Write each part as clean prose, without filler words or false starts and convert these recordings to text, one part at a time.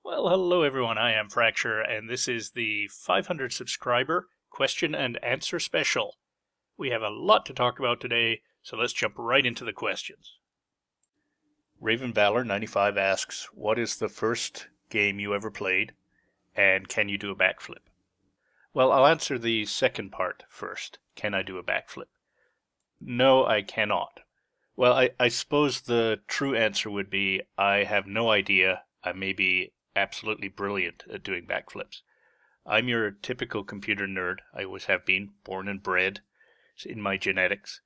Well, hello everyone, I am Fracture, and this is the 500 subscriber question and answer special. We have a lot to talk about today, so let's jump right into the questions. Raven Valor 95 asks, what is the first game you ever played, and can you do a backflip? Well, I'll answer the second part first. Can I do a backflip? No, I cannot. Well, I suppose the true answer would be I have no idea. I may be absolutely brilliant at doing backflips. I'm your typical computer nerd. I always have been, born and bred. It's in my genetics.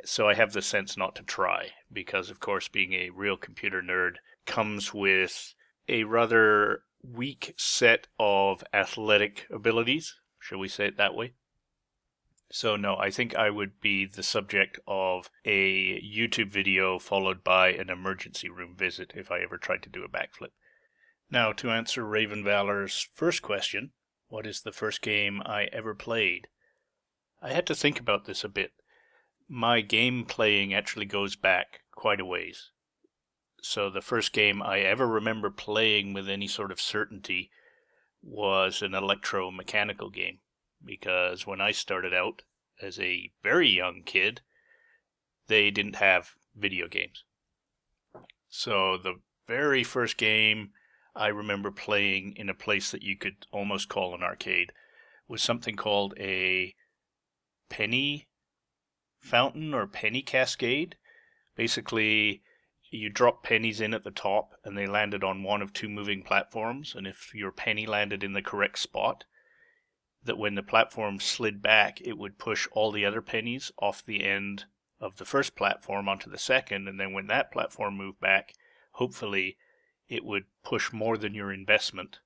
So I have the sense not to try, because of course being a real computer nerd comes with a rather weak set of athletic abilities, shall we say it that way? So no, I think I would be the subject of a YouTube video followed by an emergency room visit if I ever tried to do a backflip. Now, to answer Raven Valor's first question, what is the first game I ever played? I had to think about this a bit. My game playing actually goes back quite a ways. So the first game I ever remember playing with any sort of certainty was an electromechanical game. Because when I started out as a very young kid, they didn't have video games. So the very first game I remember playing in a place that you could almost call an arcade was something called a penny fountain or penny cascade. Basically, you drop pennies in at the top and they landed on one of two moving platforms, and if your penny landed in the correct spot, that when the platform slid back, it would push all the other pennies off the end of the first platform onto the second, and then when that platform moved back, hopefully it would push more than your investment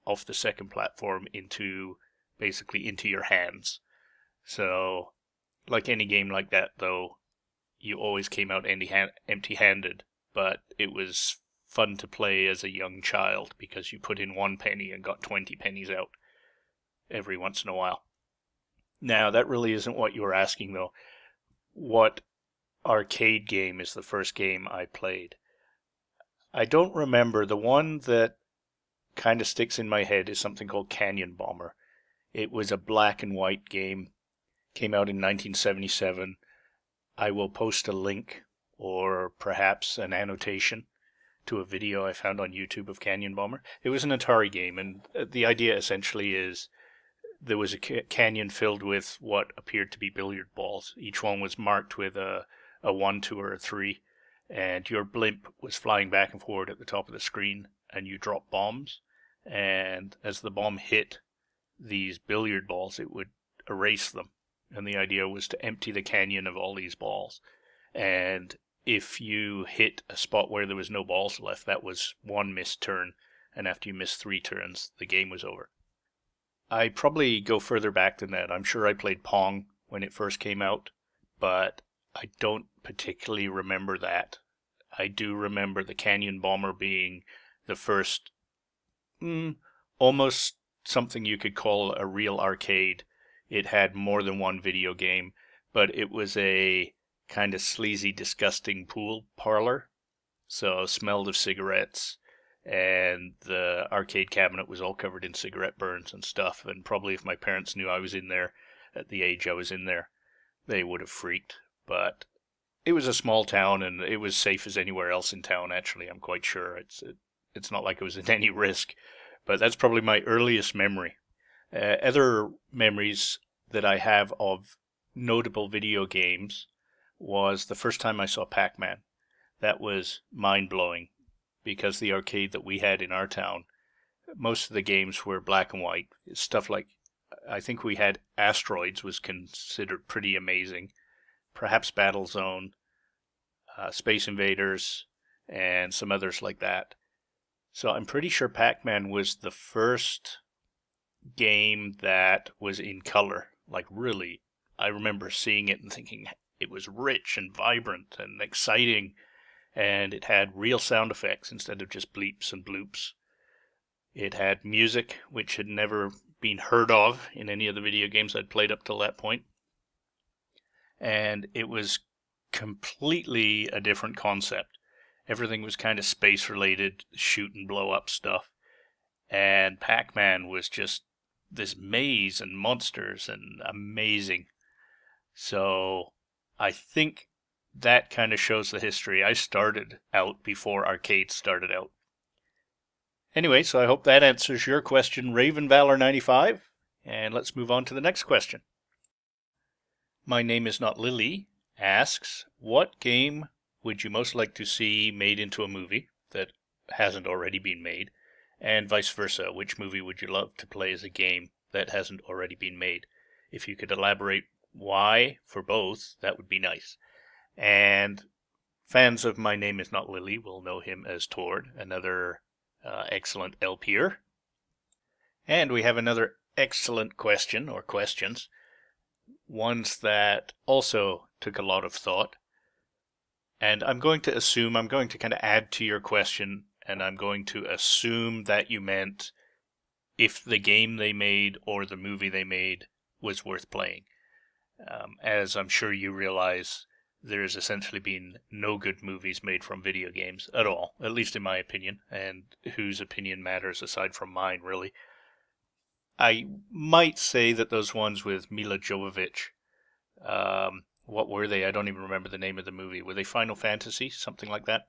off the second platform into your hands. So, like any game like that, though, you always came out empty-handed, but it was fun to play as a young child because you put in 1 penny and got 20 pennies out every once in a while. Now, that really isn't what you were asking, though. What arcade game is the first game I played? I don't remember. The one that kind of sticks in my head is something called Canyon Bomber. It was a black and white game. Came out in 1977. I will post a link or perhaps an annotation to a video I found on YouTube of Canyon Bomber. It was an Atari game, and the idea essentially is there was a canyon filled with what appeared to be billiard balls. Each one was marked with a 1, 2, or a 3, and your blimp was flying back and forward at the top of the screen, and you dropped bombs, and as the bomb hit these billiard balls, it would erase them. And the idea was to empty the canyon of all these balls. And if you hit a spot where there was no balls left, that was 1 missed turn, and after you missed 3 turns, the game was over. I probably go further back than that. I'm sure I played Pong when it first came out, but I don't particularly remember that. I do remember the Canyon Bomber being the first, almost something you could call a real arcade. It had more than one video game, but it was a kind of sleazy, disgusting pool parlor. So smelled of cigarettes, and the arcade cabinet was all covered in cigarette burns and stuff, and probably if my parents knew I was in there at the age I was in there, they would have freaked. But it was a small town, and it was safe as anywhere else in town, actually, I'm quite sure. It's not like it was at any risk, but that's probably my earliest memory. Other memories that I have of notable video games was the first time I saw Pac-Man. That was mind-blowing, because the arcade that we had in our town, most of the games were black and white. Stuff like, I think we had Asteroids was considered pretty amazing. Perhaps Battlezone, Space Invaders, and some others like that. So I'm pretty sure Pac-Man was the first game that was in color. Like really, I remember seeing it and thinking it was rich and vibrant and exciting, and it had real sound effects instead of just bleeps and bloops. It had music, which had never been heard of in any of the video games I'd played up till that point. And it was completely a different concept. Everything was kind of space related, shoot and blow up stuff. And Pac-Man was just this maze and monsters and amazing. So I think that kind of shows the history. I started out before arcades started out. Anyway, so I hope that answers your question, Raven Valor 95. And let's move on to the next question. My Name Is Not Lily asks, what game would you most like to see made into a movie that hasn't already been made? And vice versa, which movie would you love to play as a game that hasn't already been made? If you could elaborate why for both, that would be nice. And fans of My Name Is Not Lily will know him as Tord, another excellent LPer. And we have another excellent question, or questions, ones that also took a lot of thought. And I'm going to kind of add to your question, and I'm going to assume that you meant if the game they made or the movie they made was worth playing. As I'm sure you realize, there's essentially been no good movies made from video games at all, at least in my opinion, and whose opinion matters aside from mine, really. I might say that those ones with Mila Jovovich, what were they? I don't even remember the name of the movie. Were they Final Fantasy? Something like that?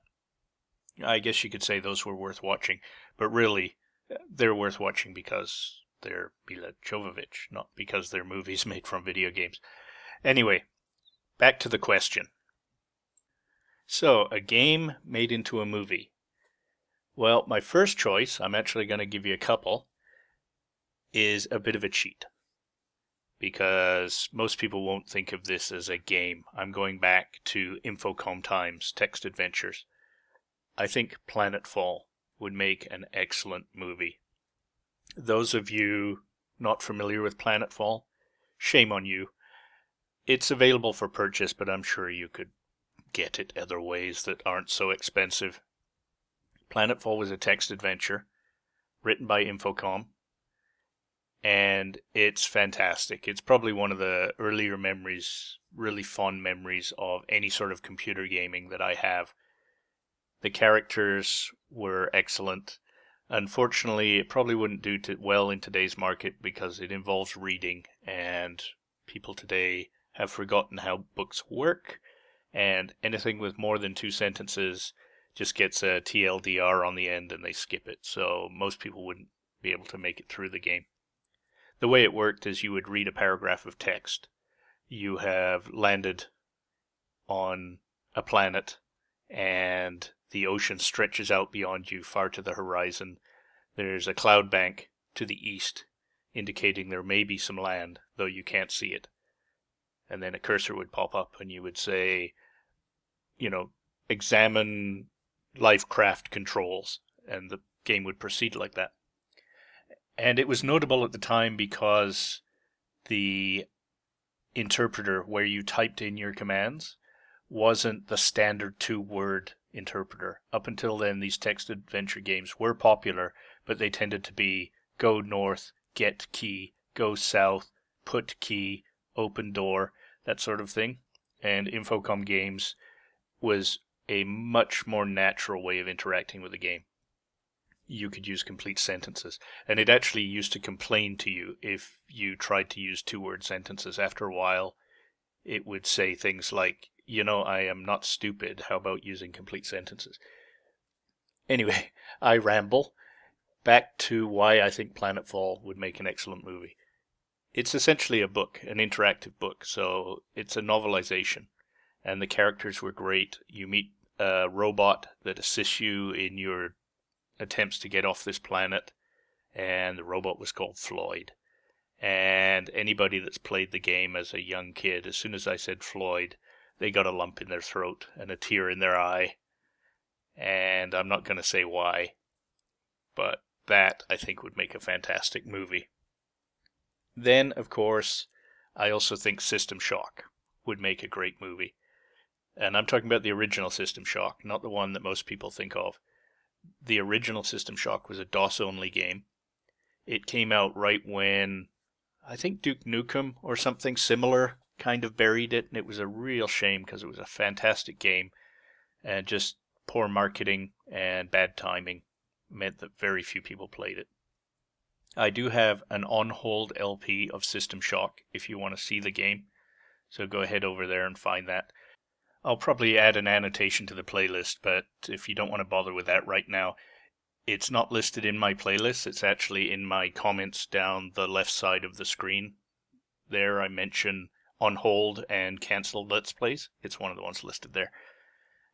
I guess you could say those were worth watching, but really, they're worth watching because they're Mila Jovovich, not because they're movies made from video games. Anyway, back to the question. So, a game made into a movie. Well, my first choice, I'm actually going to give you a couple, is a bit of a cheat. Because most people won't think of this as a game. I'm going back to Infocom Times text adventures. I think Planetfall would make an excellent movie. Those of you not familiar with Planetfall, shame on you. It's available for purchase, but I'm sure you could get it other ways that aren't so expensive. Planetfall was a text adventure written by Infocom, and it's fantastic. It's probably one of the earlier memories, really fond memories of any sort of computer gaming that I have. The characters were excellent. Unfortunately, it probably wouldn't do well in today's market because it involves reading, and people today have forgotten how books work, and anything with more than 2 sentences just gets a TLDR on the end and they skip it, so most people wouldn't be able to make it through the game. The way it worked is you would read a paragraph of text. You have landed on a planet, and the ocean stretches out beyond you far to the horizon. There's a cloud bank to the east, indicating there may be some land, though you can't see it. And then a cursor would pop up, and you would say, examine Lifecraft controls, and the game would proceed like that. And it was notable at the time because the interpreter where you typed in your commands wasn't the standard 2-word interpreter. Up until then, these text adventure games were popular, but they tended to be go north, get key, go south, put key, open door, that sort of thing. And Infocom Games was a much more natural way of interacting with the game. You could use complete sentences, and it actually used to complain to you if you tried to use 2-word sentences. After a while, it would say things like, I am not stupid, how about using complete sentences? Anyway, I ramble. Back to why I think Planetfall would make an excellent movie. It's essentially a book, an interactive book, so it's a novelization, and the characters were great. You meet a robot that assists you in your attempts to get off this planet, and the robot was called Floyd. And anybody that's played the game as a young kid, as soon as I said Floyd, they got a lump in their throat and a tear in their eye. And I'm not going to say why, but that, I think, would make a fantastic movie. Then, of course, I also think System Shock would make a great movie. And I'm talking about the original System Shock, not the one that most people think of. The original System Shock was a DOS-only game. It came out right when, I think Duke Nukem or something similar kind of buried it, and it was a real shame because it was a fantastic game, and just poor marketing and bad timing meant that very few people played it. I do have an on-hold LP of System Shock if you want to see the game. So go ahead over there and find that. I'll probably add an annotation to the playlist, but if you don't want to bother with that right now, it's not listed in my playlist. It's actually in my comments down the left side of the screen. There I mention on hold and cancelled Let's Plays. It's one of the ones listed there.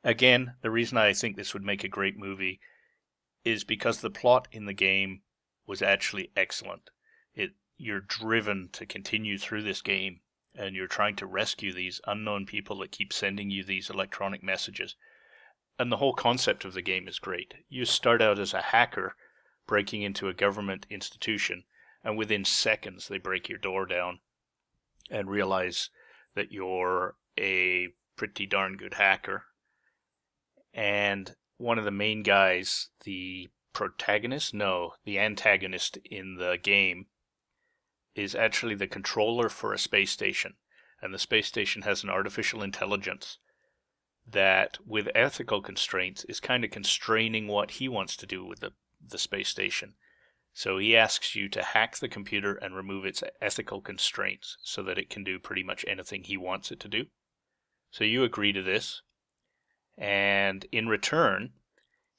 Again, the reason I think this would make a great movie is because the plot in the game was actually excellent. You're driven to continue through this game, and you're trying to rescue these unknown people that keep sending you these electronic messages. And the whole concept of the game is great. You start out as a hacker breaking into a government institution, and within seconds they break your door down and realize that you're a pretty darn good hacker. And one of the main guys, the protagonist? No, the antagonist in the game, is actually the controller for a space station. And the space station has an artificial intelligence that, with ethical constraints, is kind of constraining what he wants to do with the space station. So he asks you to hack the computer and remove its ethical constraints so that it can do pretty much anything he wants it to do. So you agree to this, and in return,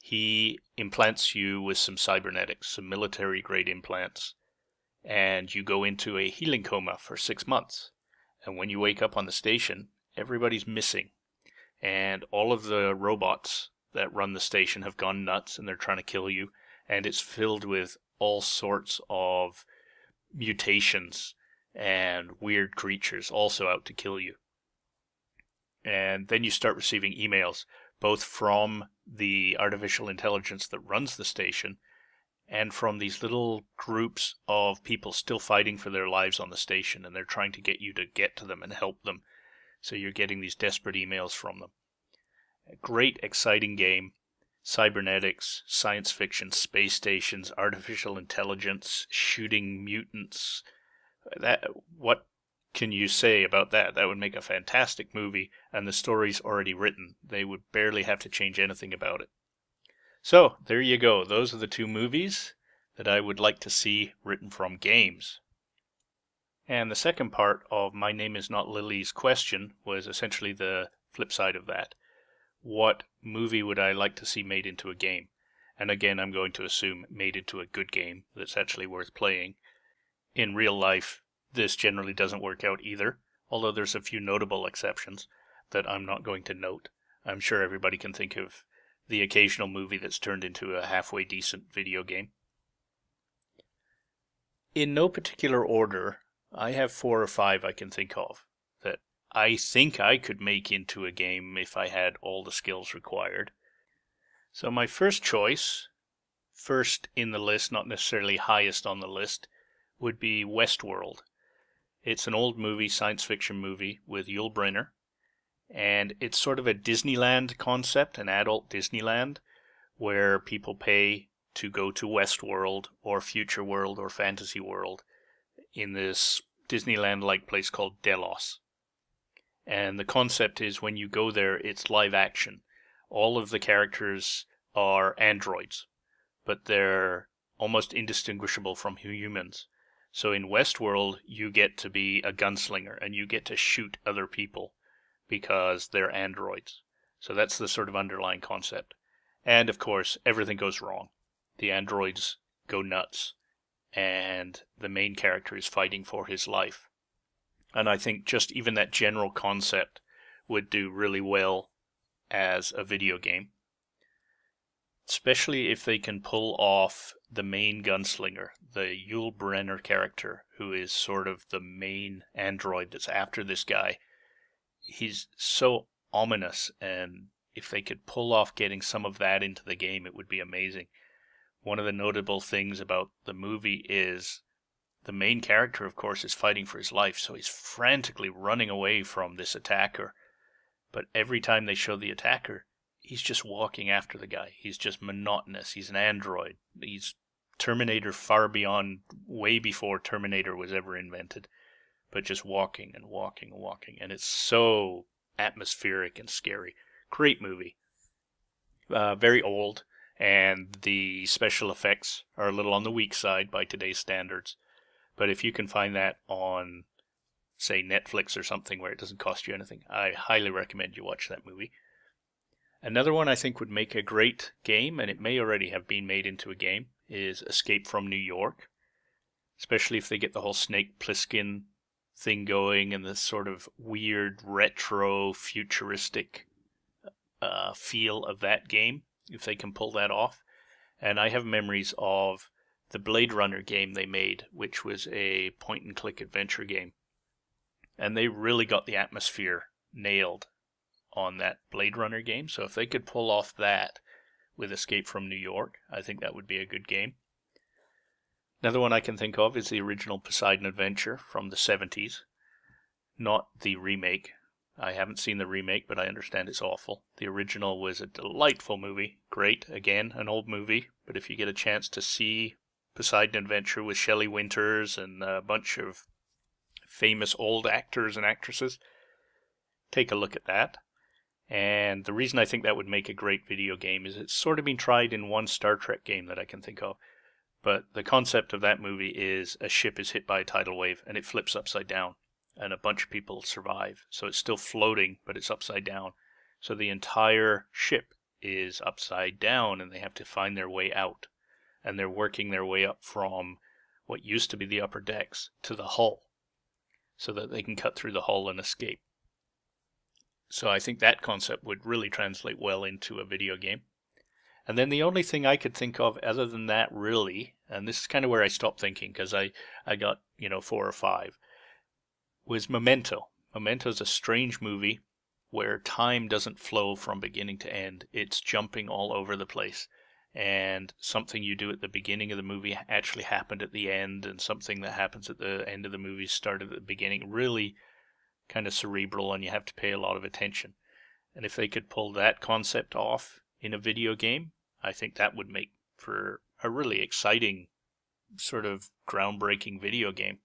he implants you with some cybernetics, some military-grade implants, and you go into a healing coma for 6 months. And when you wake up on the station, everybody's missing. And all of the robots that run the station have gone nuts, and they're trying to kill you. And it's filled with all sorts of mutations and weird creatures also out to kill you. And then you start receiving emails, both from the artificial intelligence that runs the station and from these little groups of people still fighting for their lives on the station, and they're trying to get you to get to them and help them. So you're getting these desperate emails from them. A great, exciting game. Cybernetics, science fiction, space stations, artificial intelligence, shooting mutants. What can you say about that? That would make a fantastic movie, and the story's already written. They would barely have to change anything about it. So, there you go. Those are the two movies that I would like to see written from games. And the second part of My Name Is Not Lily's question was essentially the flip side of that. What movie would I like to see made into a game? And again, I'm going to assume made into a good game that's actually worth playing. In real life, this generally doesn't work out either, although there's a few notable exceptions that I'm not going to note. I'm sure everybody can think of the occasional movie that's turned into a halfway decent video game. In no particular order, I have 4 or 5 I can think of that I think I could make into a game if I had all the skills required. So my first choice, first in the list, not necessarily highest on the list, would be Westworld. It's an old movie, science fiction movie with Yul Brynner. And it's sort of a Disneyland concept, an adult Disneyland, where people pay to go to Westworld or Future World or Fantasy World in this Disneyland-like place called Delos. And the concept is when you go there, it's live action. All of the characters are androids, but they're almost indistinguishable from humans. So in Westworld, you get to be a gunslinger and you get to shoot other people because they're androids. So that's the sort of underlying concept. And of course, everything goes wrong. The androids go nuts, and the main character is fighting for his life. And I think just even that general concept would do really well as a video game. Especially if they can pull off the main gunslinger, the Yul Brynner character, who is sort of the main android that's after this guy. He's so ominous, and if they could pull off getting some of that into the game, it would be amazing. One of the notable things about the movie is the main character, of course, is fighting for his life, so he's frantically running away from this attacker. But every time they show the attacker, he's just walking after the guy. He's just monotonous. He's an android. He's Terminator far beyond, way before Terminator was ever invented. But just walking and walking and walking. And it's so atmospheric and scary. Great movie. Very old. and the special effects are a little on the weak side by today's standards. But if you can find that on, say, Netflix or something where it doesn't cost you anything, I highly recommend you watch that movie. Another one I think would make a great game, and it may already have been made into a game, is Escape from New York. Especially if they get the whole Snake Plissken thing going and this sort of weird retro futuristic feel of that game, if they can pull that off. And I have memories of the Blade Runner game they made, which was a point-and-click adventure game. And they really got the atmosphere nailed on that Blade Runner game. So if they could pull off that with Escape from New York, I think that would be a good game. Another one I can think of is the original Poseidon Adventure from the 70s. Not the remake. I haven't seen the remake, but I understand it's awful. The original was a delightful movie. Great, again, an old movie. But if you get a chance to see Poseidon Adventure with Shelley Winters and a bunch of famous old actors and actresses, take a look at that. And the reason I think that would make a great video game is it's sort of been tried in one Star Trek game that I can think of. But the concept of that movie is a ship is hit by a tidal wave and it flips upside down and a bunch of people survive. So it's still floating, but it's upside down. So the entire ship is upside down and they have to find their way out. And they're working their way up from what used to be the upper decks to the hull so that they can cut through the hull and escape. So I think that concept would really translate well into a video game. And then the only thing I could think of other than that really, and this is kind of where I stopped thinking because I got, 4 or 5, was Memento. Memento's a strange movie where time doesn't flow from beginning to end. It's jumping all over the place. And something you do at the beginning of the movie actually happened at the end, and something that happens at the end of the movie started at the beginning. Really kind of cerebral, and you have to pay a lot of attention. And if they could pull that concept off in a video game, I think that would make for a really exciting, sort of groundbreaking video game.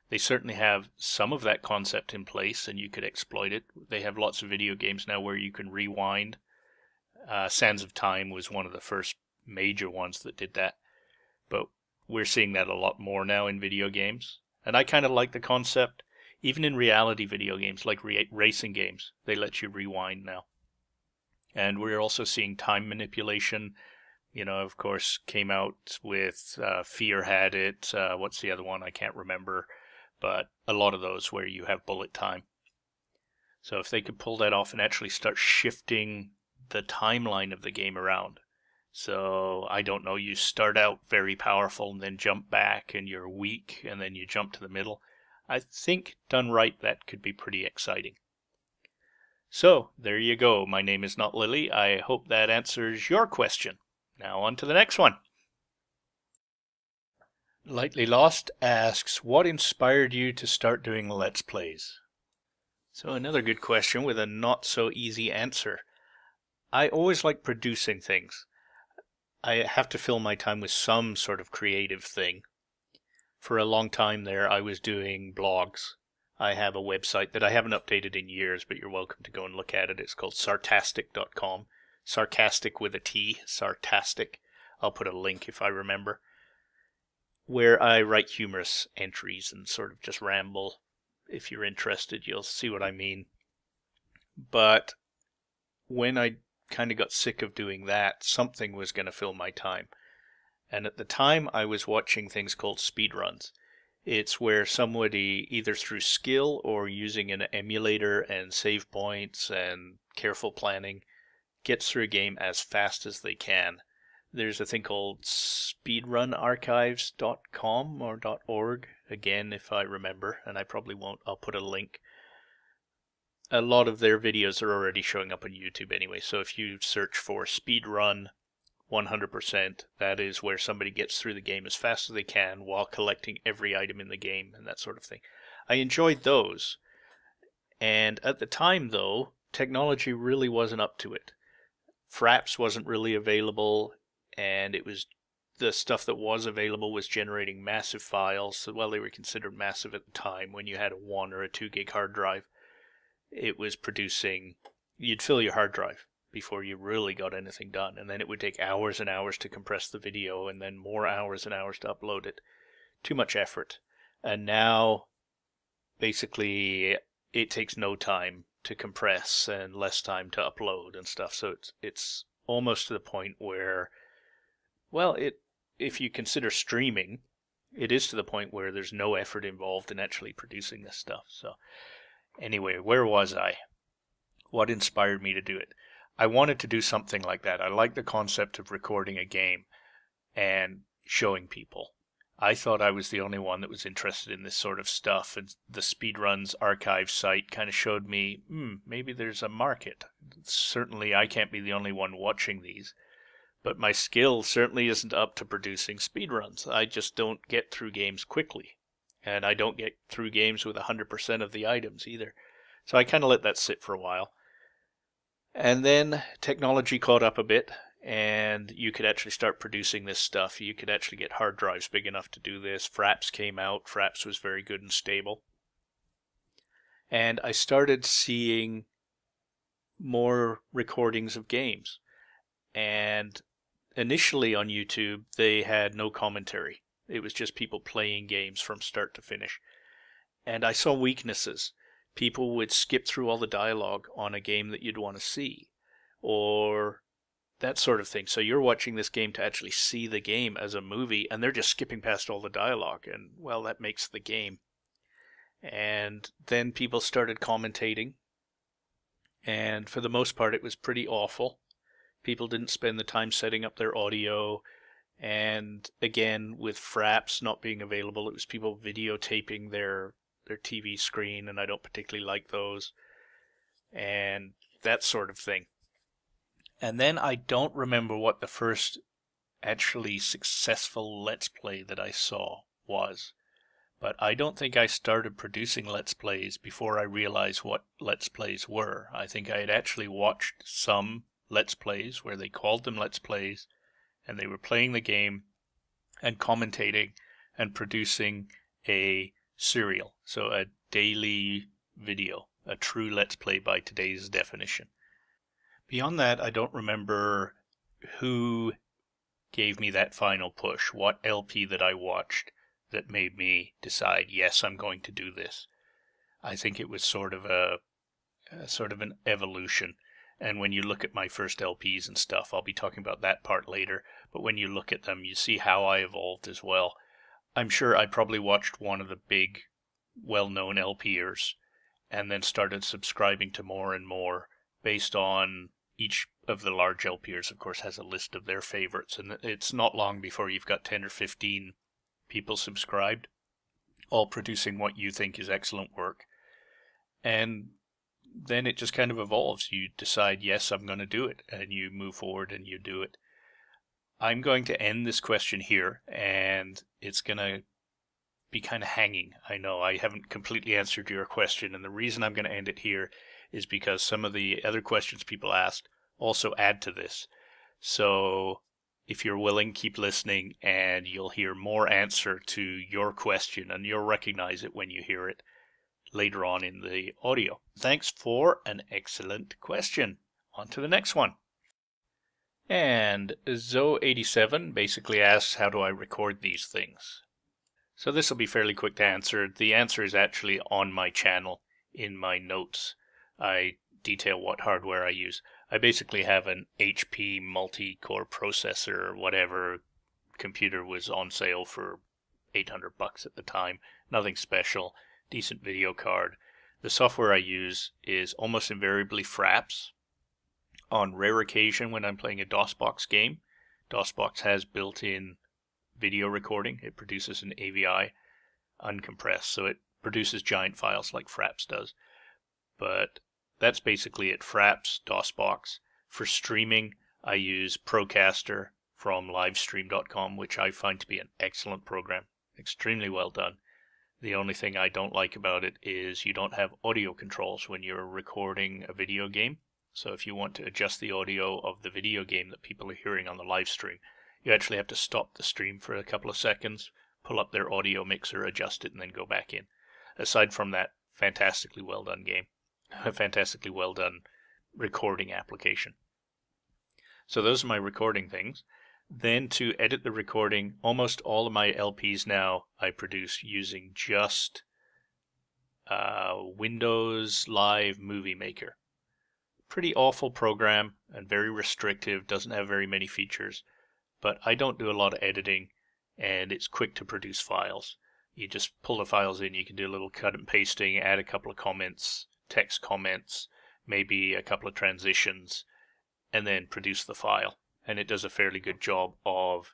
They certainly have some of that concept in place, and you could exploit it. They have lots of video games now where you can rewind. Sands of Time was one of the first major ones that did that. But we're seeing that a lot more now in video games. And I kind of like the concept. Even in reality video games, like racing games, they let you rewind now. And we're also seeing time manipulation. Of course, came out with Fear had it. What's the other one? I can't remember. But a lot of those where you have bullet time. So if they could pull that off and actually start shifting the timeline of the game around. So, I don't know, you start out very powerful and then jump back and you're weak and then you jump to the middle. I think done right, that could be pretty exciting. So, there you go. My name is not Lily. I hope that answers your question. Now on to the next one. Lightly Lost asks, what inspired you to start doing Let's Plays? So another good question with a not so easy answer. I always like producing things. I have to fill my time with some sort of creative thing. For a long time there, I was doing blogs. I have a website that I haven't updated in years, but you're welcome to go and look at it. It's called Sartastic.com. Sarcastic with a T, Sartastic. I'll put a link if I remember. Where I write humorous entries and sort of just ramble. If you're interested, you'll see what I mean. But when I kind of got sick of doing that, something was going to fill my time. And at the time, I was watching things called speedruns. It's where somebody, either through skill or using an emulator and save points and careful planning, gets through a game as fast as they can. There's a thing called speedrunarchives.com or .org, again, if I remember, and I probably won't. I'll put a link. A lot of their videos are already showing up on YouTube anyway, so if you search for speedrun 100%, that is where somebody gets through the game as fast as they can while collecting every item in the game and that sort of thing. I enjoyed those. And at the time, though, technology really wasn't up to it. Fraps wasn't really available, and it was the stuff that was available was generating massive files. So, well, they were considered massive at the time when you had a 1 or a 2 gig hard drive. It was producing, you'd fill your hard drive before you really got anything done. And then it would take hours and hours to compress the video, and then more hours and hours to upload it. Too much effort. And now, basically, it takes no time to compress and less time to upload and stuff. So it's almost to the point where, well, if you consider streaming, it is to the point where there's no effort involved in actually producing this stuff. So anyway, where was I? What inspired me to do it? I wanted to do something like that. I like the concept of recording a game and showing people. I thought I was the only one that was interested in this sort of stuff, and the Speedruns archive site kind of showed me, maybe there's a market. Certainly I can't be the only one watching these, but my skill certainly isn't up to producing speedruns. I just don't get through games quickly, and I don't get through games with 100% of the items either. So I kind of let that sit for a while. And then technology caught up a bit, and you could actually start producing this stuff. You could actually get hard drives big enough to do this. Fraps came out. Fraps was very good and stable. And I started seeing more recordings of games. And initially on YouTube, they had no commentary. It was just people playing games from start to finish. And I saw weaknesses. People would skip through all the dialogue on a game that you'd want to see, or that sort of thing. So you're watching this game to actually see the game as a movie, and they're just skipping past all the dialogue, and, well, that makes the game. And then people started commentating, and for the most part it was pretty awful. People didn't spend the time setting up their audio, and again, with Fraps not being available, it was people videotaping their TV screen, and I don't particularly like those, and that sort of thing. And then I don't remember what the first actually successful Let's Play that I saw was, but I don't think I started producing Let's Plays before I realized what Let's Plays were. I think I had actually watched some Let's Plays where they called them Let's Plays, and they were playing the game and commentating and producing a serial, so a daily video, a true Let's Play by today's definition. Beyond that, I don't remember who gave me that final push, what LP that I watched that made me decide, yes, I'm going to do this. I think it was sort of an evolution. And when you look at my first LPs and stuff, I'll be talking about that part later, but when you look at them, you see how I evolved as well. I'm sure I probably watched one of the big, well-known LPers and then started subscribing to more and more based on each of the large LPers, of course, has a list of their favorites. And it's not long before you've got 10 or 15 people subscribed, all producing what you think is excellent work. And then it just kind of evolves. You decide, yes, I'm going to do it. And you move forward and you do it. I'm going to end this question here, and it's going to be kind of hanging. I know I haven't completely answered your question, and the reason I'm going to end it here is because some of the other questions people asked also add to this. So if you're willing, keep listening, and you'll hear more answer to your question, and you'll recognize it when you hear it later on in the audio. Thanks for an excellent question. On to the next one. And Zoe87 basically asks, how do I record these things? So this will be fairly quick to answer. The answer is actually on my channel in my notes. I detail what hardware I use. I basically have an HP multi-core processor or whatever. Computer was on sale for $800 at the time. Nothing special. Decent video card. The software I use is almost invariably Fraps. On rare occasion when I'm playing a DOSBox game, DOSBox has built-in video recording. It produces an AVI uncompressed, so it produces giant files like Fraps does. But that's basically it. Fraps, DOSBox. For streaming, I use Procaster from livestream.com, which I find to be an excellent program. Extremely well done. The only thing I don't like about it is you don't have audio controls when you're recording a video game. So if you want to adjust the audio of the video game that people are hearing on the live stream, you actually have to stop the stream for a couple of seconds, pull up their audio mixer, adjust it, and then go back in. Aside from that, fantastically well done game. A fantastically well done recording application. So those are my recording things. Then to edit the recording, almost all of my LPs now I produce using just Windows Live Movie Maker. Pretty awful program and very restrictive, doesn't have very many features, but I don't do a lot of editing and it's quick to produce files. You just pull the files in, you can do a little cut and pasting, add a couple of comments, text comments, maybe a couple of transitions, and then produce the file. And it does a fairly good job of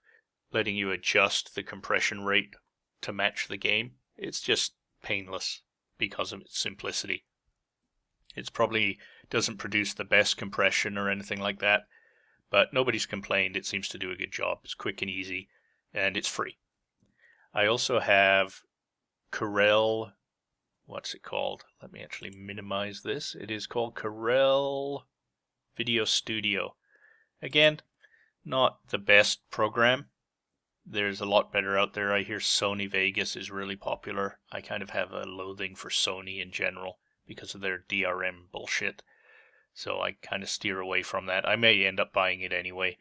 letting you adjust the compression rate to match the game. It's just painless because of its simplicity. It's probably doesn't produce the best compression or anything like that, but nobody's complained. It seems to do a good job. It's quick and easy, and it's free. I also have Corel, what's it called? Let me actually minimize this. It is called Corel Video Studio. Again, not the best program. There's a lot better out there. I hear Sony Vegas is really popular. I kind of have a loathing for Sony in general because of their DRM bullshit. So I kind of steer away from that. I may end up buying it anyway.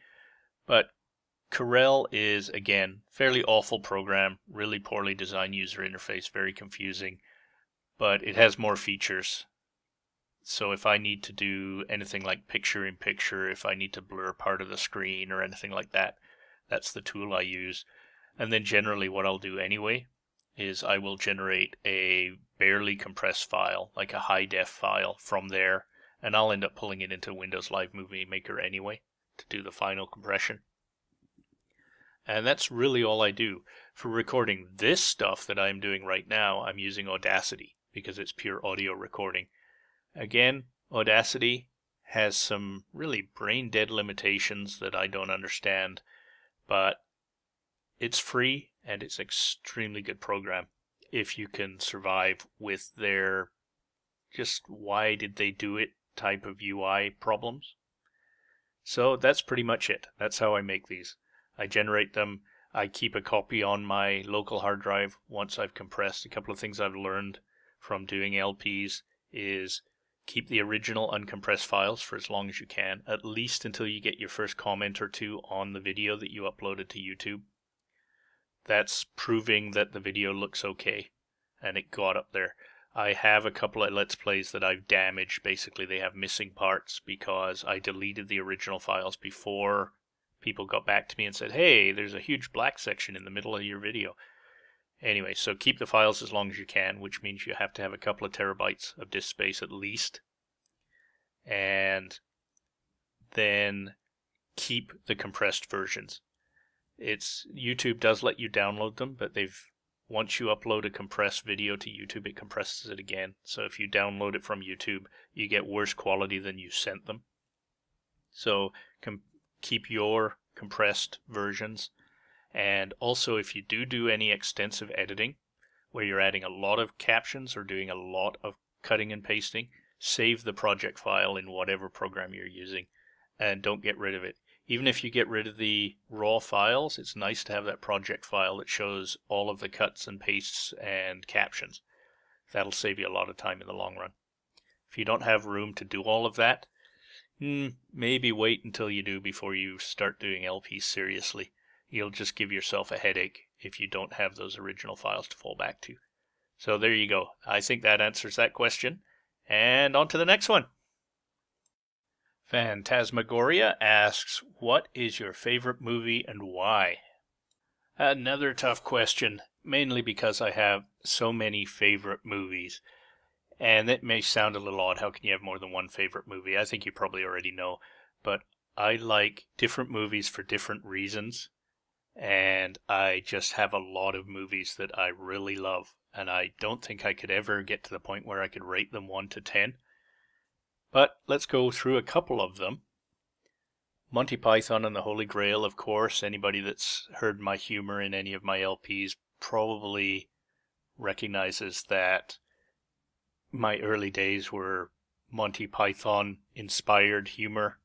But Corel is, again, fairly awful program, really poorly designed user interface, very confusing, but it has more features. So if I need to do anything like picture-in-picture, if I need to blur part of the screen or anything like that, that's the tool I use. And then generally what I'll do anyway is I will generate a barely compressed file, like a high-def file from there, and I'll end up pulling it into Windows Live Movie Maker anyway to do the final compression. And that's really all I do. For recording this stuff that I'm doing right now, I'm using Audacity because it's pure audio recording. Again, Audacity has some really brain-dead limitations that I don't understand, but it's free and it's an extremely good program if you can survive with their just why did they do it type of UI problems. So that's pretty much it. That's how I make these. I generate them. I keep a copy on my local hard drive once I've compressed. A couple of things I've learned from doing LPs is keep the original uncompressed files for as long as you can, at least until you get your first comment or two on the video that you uploaded to YouTube. That's proving that the video looks okay and it got up there. I have a couple of Let's Plays that I've damaged. Basically, they have missing parts because I deleted the original files before people got back to me and said, hey, there's a huge black section in the middle of your video. Anyway, so keep the files as long as you can, which means you have to have a couple of terabytes of disk space at least. And then keep the compressed versions. YouTube does let you download them, but once you upload a compressed video to YouTube, it compresses it again. So if you download it from YouTube, you get worse quality than you sent them. So keep your compressed versions. And also, if you do any extensive editing, where you're adding a lot of captions or doing a lot of cutting and pasting, save the project file in whatever program you're using and don't get rid of it. Even if you get rid of the raw files, it's nice to have that project file that shows all of the cuts and pastes and captions. That'll save you a lot of time in the long run. If you don't have room to do all of that, maybe wait until you do before you start doing LPs seriously. You'll just give yourself a headache if you don't have those original files to fall back to. So there you go. I think that answers that question. And on to the next one. Phantasmagoria asks, what is your favorite movie and why? Another tough question, mainly because I have so many favorite movies. And that may sound a little odd. How can you have more than one favorite movie? I think you probably already know. But I like different movies for different reasons. And I just have a lot of movies that I really love. And I don't think I could ever get to the point where I could rate them 1 to 10. But let's go through a couple of them. Monty Python and the Holy Grail, of course. Anybody that's heard my humor in any of my LPs probably recognizes that my early days were Monty Python inspired humor.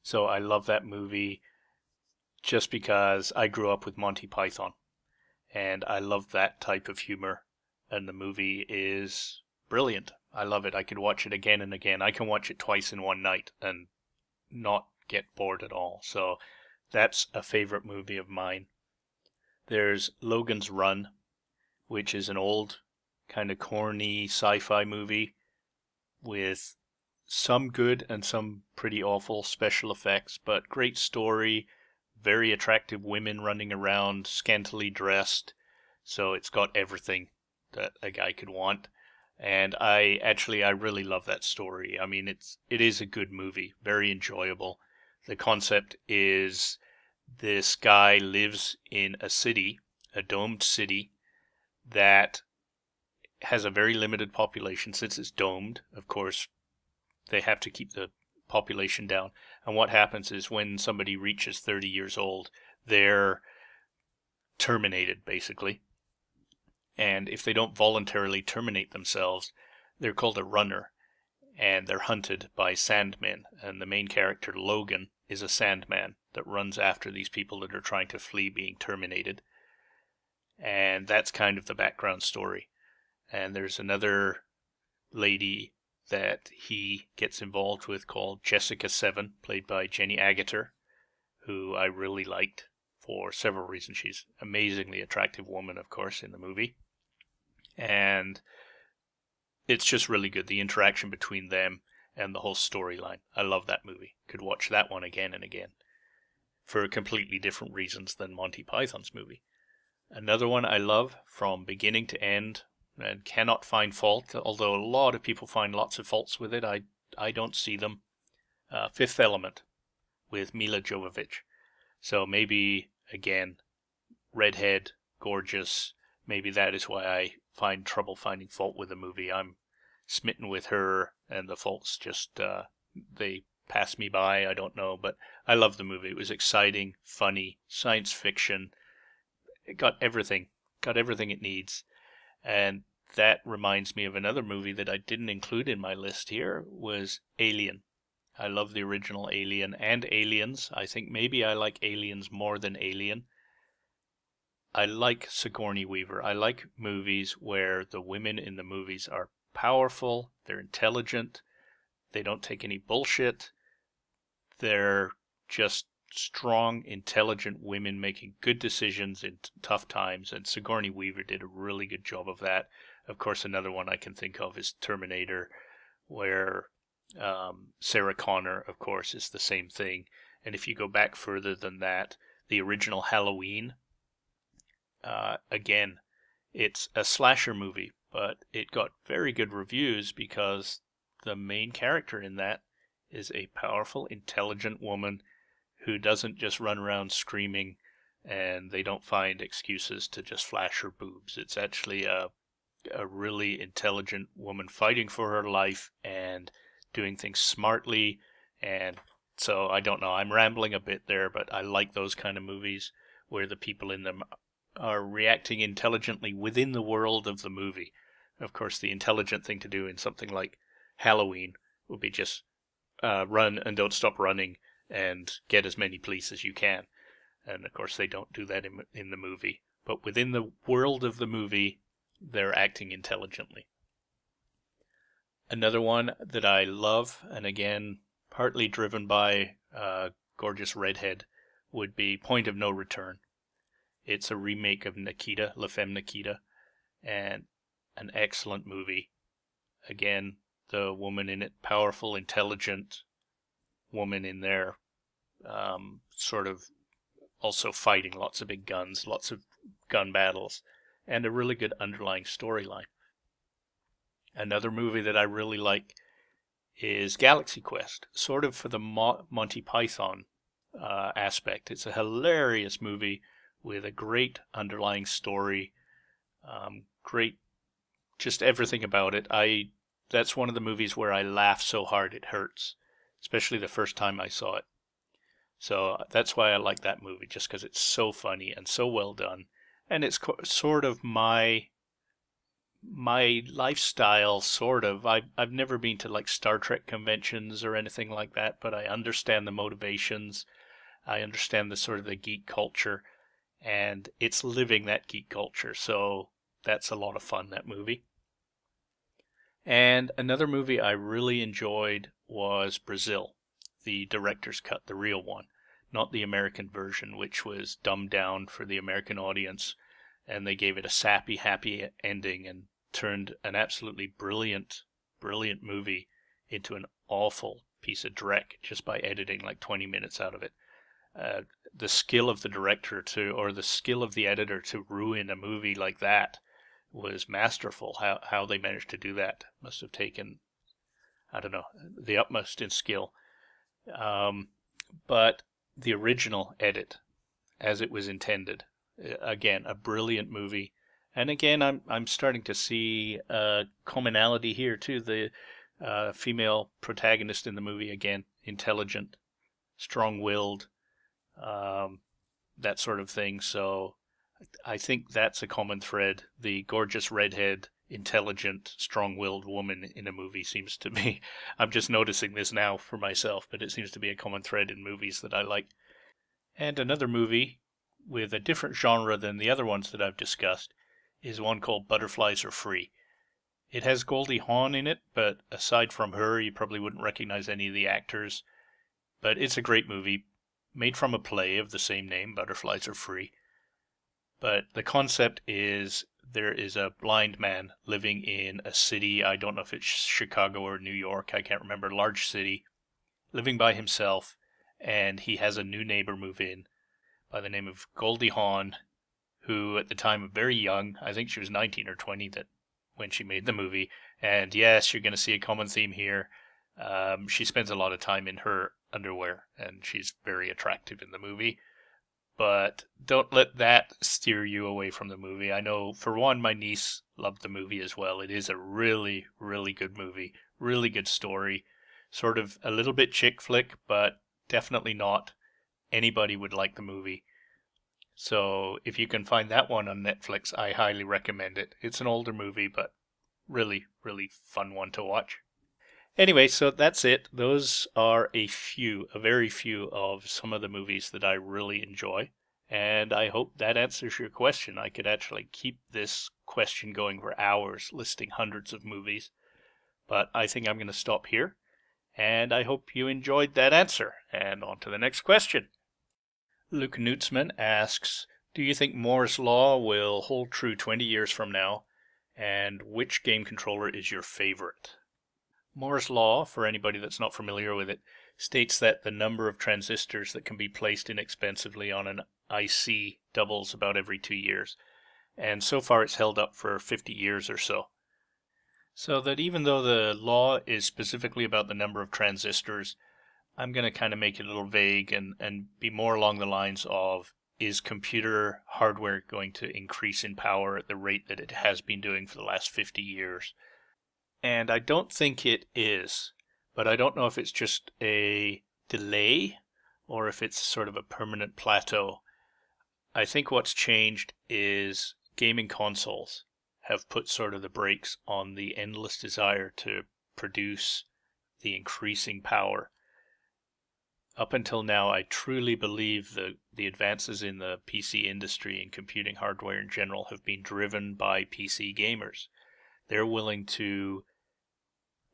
So I love that movie just because I grew up with Monty Python. And I love that type of humor. And the movie is brilliant. I love it. I could watch it again and again. I can watch it twice in one night and not get bored at all. So that's a favorite movie of mine. There's Logan's Run, which is an old kind of corny sci-fi movie with some good and some pretty awful special effects, but great story, very attractive women running around, scantily dressed. So it's got everything that a guy could want. And I really love that story. I mean, it is a good movie, very enjoyable. The concept is this guy lives in a city, a domed city, that has a very limited population. Since it's domed, of course, they have to keep the population down. And what happens is when somebody reaches 30 years old, they're terminated, basically. And if they don't voluntarily terminate themselves, they're called a runner. And they're hunted by sandmen. And the main character, Logan, is a sandman that runs after these people that are trying to flee being terminated. And that's kind of the background story. And there's another lady that he gets involved with called Jessica Seven, played by Jenny Agutter, who I really liked for several reasons. She's an amazingly attractive woman, of course, in the movie. And it's just really good, the interaction between them and the whole storyline. I love that movie. Could watch that one again and again for completely different reasons than Monty Python's movie. Another one I love from beginning to end and cannot find fault, although a lot of people find lots of faults with it. I don't see them. Fifth Element with Mila Jovovich. So maybe, again, redhead, gorgeous. Maybe that is why I find trouble finding fault with the movie. I'm smitten with her, and the faults just, they pass me by. I don't know, but I love the movie. It was exciting, funny, science fiction. It got everything it needs. And that reminds me of another movie that I didn't include in my list here, was Alien. I love the original Alien and Aliens. I think maybe I like Aliens more than Alien. I like Sigourney Weaver. I like movies where the women in the movies are powerful, they're intelligent, they don't take any bullshit, they're just strong, intelligent women making good decisions in tough times, and Sigourney Weaver did a really good job of that. Of course, another one I can think of is Terminator, where Sarah Connor, of course, is the same thing. And if you go back further than that, the original Halloween, again, it's a slasher movie, but it got very good reviews because the main character in that is a powerful, intelligent woman who doesn't just run around screaming, and they don't find excuses to just flash her boobs. It's actually a really intelligent woman fighting for her life and doing things smartly. And so I don't know, I'm rambling a bit there, but I like those kind of movies where the people in them are reacting intelligently within the world of the movie. Of course, the intelligent thing to do in something like Halloween would be just run and don't stop running and get as many police as you can. And of course they don't do that in the movie. But within the world of the movie, they're acting intelligently. Another one that I love, and again, partly driven by gorgeous redhead, would be Point of No Return. It's a remake of Nikita, La Femme Nikita, and an excellent movie. Again, the woman in it, powerful, intelligent woman in there, sort of also fighting lots of big guns, lots of gun battles, and a really good underlying storyline. Another movie that I really like is Galaxy Quest, sort of for the Monty Python aspect. It's a hilarious movie with a great underlying story, great, just everything about it. That's one of the movies where I laugh so hard it hurts, especially the first time I saw it. So that's why I like that movie, just because it's so funny and so well done. And it's sort of my lifestyle, sort of. I've never been to like Star Trek conventions or anything like that, but I understand the motivations. I understand the sort of the geek culture, and it's living that geek culture. So that's a lot of fun, that movie. And another movie I really enjoyed was Brazil, the director's cut, the real one, not the American version, which was dumbed down for the American audience, and they gave it a sappy, happy ending and turned an absolutely brilliant movie into an awful piece of dreck just by editing like 20 minutes out of it. The skill of the director or the skill of the editor to ruin a movie like that was masterful. How they managed to do that must have taken, I don't know, the utmost in skill. But the original edit, as it was intended, again, a brilliant movie. And again, I'm starting to see a commonality here too. The female protagonist in the movie, again, intelligent, strong-willed, that sort of thing. So I think that's a common thread. The gorgeous redhead, intelligent, strong-willed woman in a movie seems to be, I'm just noticing this now for myself, but it seems to be a common thread in movies that I like. And another movie with a different genre than the other ones that I've discussed is one called Butterflies Are Free. It has Goldie Hawn in it, but aside from her, you probably wouldn't recognize any of the actors. But it's a great movie, made from a play of the same name, Butterflies Are Free. But the concept is there is a blind man living in a city, I don't know if it's Chicago or New York, I can't remember, large city, living by himself, and he has a new neighbor move in by the name of Goldie Hawn, who at the time was very young. I think she was 19 or 20 when she made the movie. And yes, you're going to see a common theme here. She spends a lot of time in her underwear, and she's very attractive in the movie. But don't let that steer you away from the movie. I know, for one, my niece loved the movie as well. It is a really, really good movie. Really good story. Sort of a little bit chick flick, but definitely not. Anybody would like the movie. So if you can find that one on Netflix, I highly recommend it. It's an older movie, but really, really fun one to watch. Anyway, so that's it. Those are a very few of some of the movies that I really enjoy. And I hope that answers your question. I could actually keep this question going for hours, listing hundreds of movies. But I think I'm going to stop here. And I hope you enjoyed that answer. And on to the next question. Luke Nutzman asks, do you think Moore's Law will hold true 20 years from now? And which game controller is your favorite? Moore's Law, for anybody that's not familiar with it, states that the number of transistors that can be placed inexpensively on an IC doubles about every 2 years. And so far it's held up for 50 years or so. So that even though the law is specifically about the number of transistors, I'm going to kind of make it a little vague and be more along the lines of, is computer hardware going to increase in power at the rate that it has been doing for the last 50 years? And I don't think it is, but I don't know if it's just a delay or if it's sort of a permanent plateau. I think what's changed is gaming consoles have put sort of the brakes on the endless desire to produce the increasing power. Up until now, I truly believe the advances in the PC industry and computing hardware in general have been driven by PC gamers. They're willing to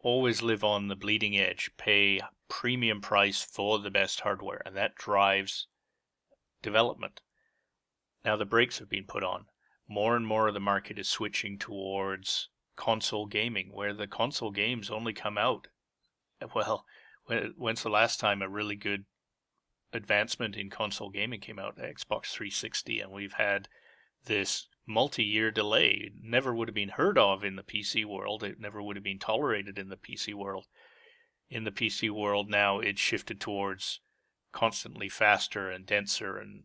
always live on the bleeding edge, pay premium price for the best hardware, and that drives development. Now the brakes have been put on. More and more of the market is switching towards console gaming, where the console games only come out, well, when's the last time a really good advancement in console gaming came out? Xbox 360, and we've had this multi-year delay. It never would have been heard of in the PC world. It never would have been tolerated in the PC world. In the PC world now, it's shifted towards constantly faster and denser and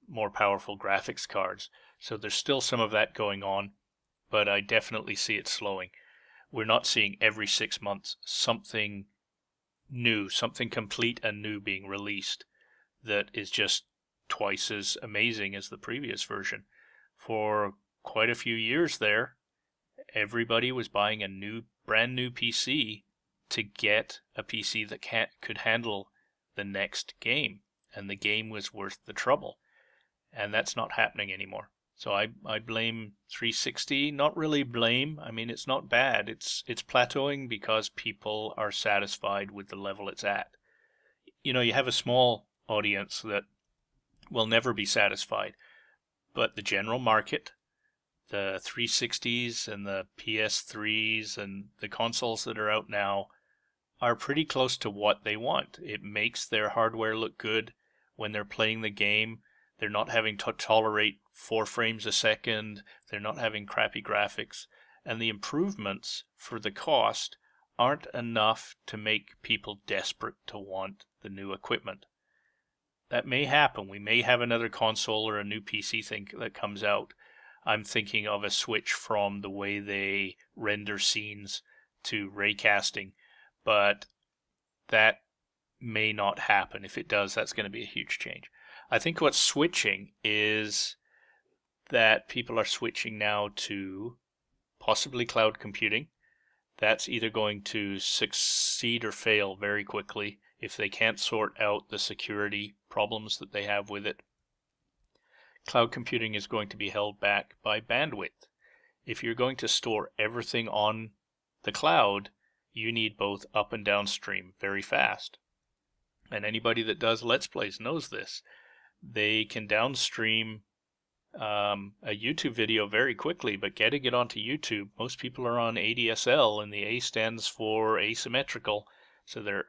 more powerful graphics cards. So there's still some of that going on, but I definitely see it slowing. We're not seeing every 6 months something new, something complete and new being released that is just twice as amazing as the previous version. For quite a few years there, everybody was buying a brand new PC to get a PC that could handle the next game, and the game was worth the trouble. And that's not happening anymore. So I blame 360, not really blame. I mean, it's not bad. It's plateauing because people are satisfied with the level it's at. you have a small audience that will never be satisfied, but the general market, the 360s and the PS3s and the consoles that are out now are pretty close to what they want. It makes their hardware look good when they're playing the game. They're not having to tolerate 4 frames a second. They're not having crappy graphics. And the improvements for the cost aren't enough to make people desperate to want the new equipment. That may happen. We may have another console or a new PC thing that comes out. I'm thinking of a switch from the way they render scenes to raycasting, but that may not happen. If it does, that's going to be a huge change. I think what's switching is that people are switching now to possibly cloud computing. That's either going to succeed or fail very quickly if they can't sort out the security problems that they have with it. Cloud computing is going to be held back by bandwidth. If you're going to store everything on the cloud, you need both up and downstream very fast. And anybody that does Let's Plays knows this. They can downstream a YouTube video very quickly, but getting it onto YouTube, most people are on ADSL, and the A stands for asymmetrical, so their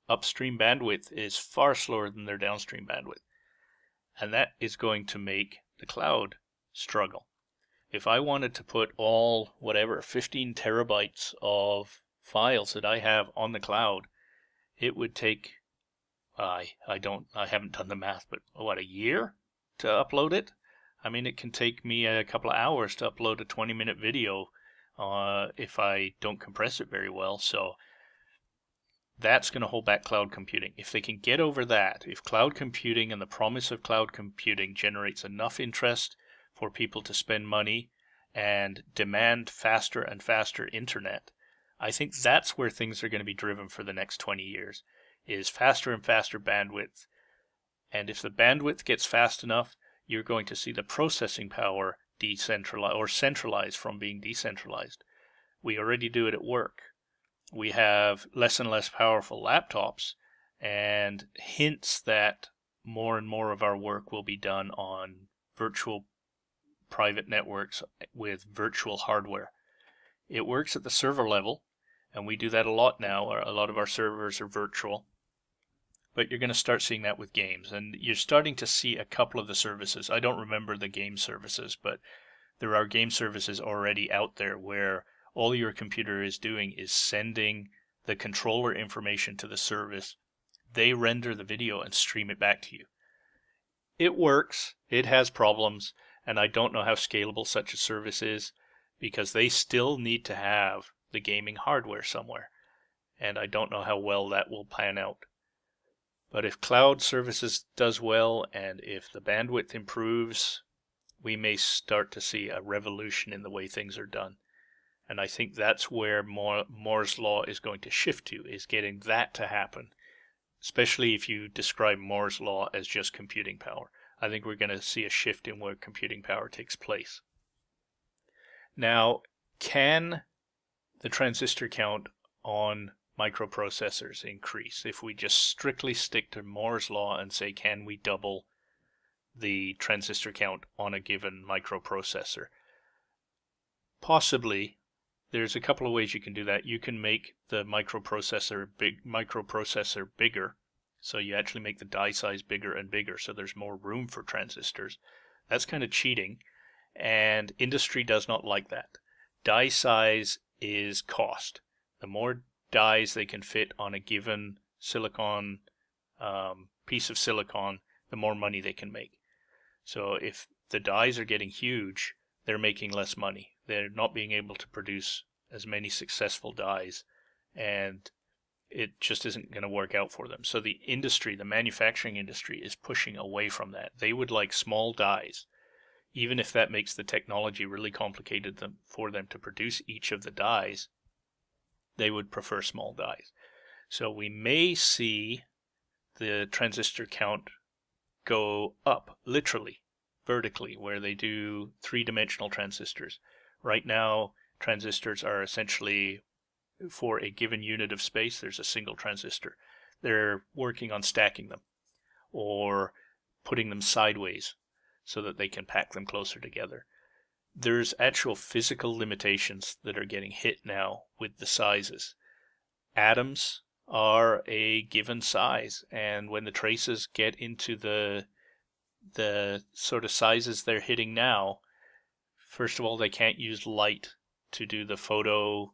upstream bandwidth is far slower than their downstream bandwidth. And that is going to make the cloud struggle. If I wanted to put all, 15 terabytes of files that I have on the cloud, it would take, I haven't done the math, but a year to upload it? I mean, it can take me a couple of hours to upload a 20-minute video if I don't compress it very well. So that's going to hold back cloud computing. If they can get over that, if cloud computing and the promise of cloud computing generates enough interest for people to spend money and demand faster and faster internet, I think that's where things are going to be driven for the next 20 years, is faster and faster bandwidth. And if the bandwidth gets fast enough, you're going to see the processing power decentralize or centralized from being decentralized. We already do it at work. We have less and less powerful laptops, and hints that more and more of our work will be done on virtual private networks with virtual hardware. It works at the server level, and we do that a lot now. A lot of our servers are virtual. But you're going to start seeing that with games, and you're starting to see a couple of the services. I don't remember the game services, but there are game services already out there where all your computer is doing is sending the controller information to the service. They render the video and stream it back to you. It works. It has problems, and I don't know how scalable such a service is, because they still need to have the gaming hardware somewhere, and I don't know how well that will pan out. But if cloud services does well, and if the bandwidth improves, we may start to see a revolution in the way things are done. And I think that's where Moore's Law is going to shift to, is getting that to happen, especially if you describe Moore's Law as just computing power. I think we're going to see a shift in where computing power takes place. Now, can the transistor count on microprocessors increase if we just strictly stick to Moore's Law and say, can we double the transistor count on a given microprocessor? Possibly. There's a couple of ways you can do that. You can make the microprocessor bigger, so you actually make the die size bigger and bigger, so there's more room for transistors. That's kind of cheating, and industry does not like that. Die size is cost. The more dies they can fit on a given silicon piece of silicon, the more money they can make. So if the dies are getting huge, they're making less money. They're not being able to produce as many successful dies, and it just isn't going to work out for them. So the industry, the manufacturing industry, is pushing away from that. They would like small dies, even if that makes the technology really complicated for them to produce each of the dies. They would prefer small dies. So we may see the transistor count go up, literally, vertically, where they do three-dimensional transistors. Right now, transistors are essentially, for a given unit of space, there's a single transistor. they're working on stacking them or putting them sideways so that they can pack them closer together. There's actual physical limitations that are getting hit now with the sizes. Atoms are a given size, and when the traces get into the sort of sizes they're hitting now, first of all, they can't use light to do the photo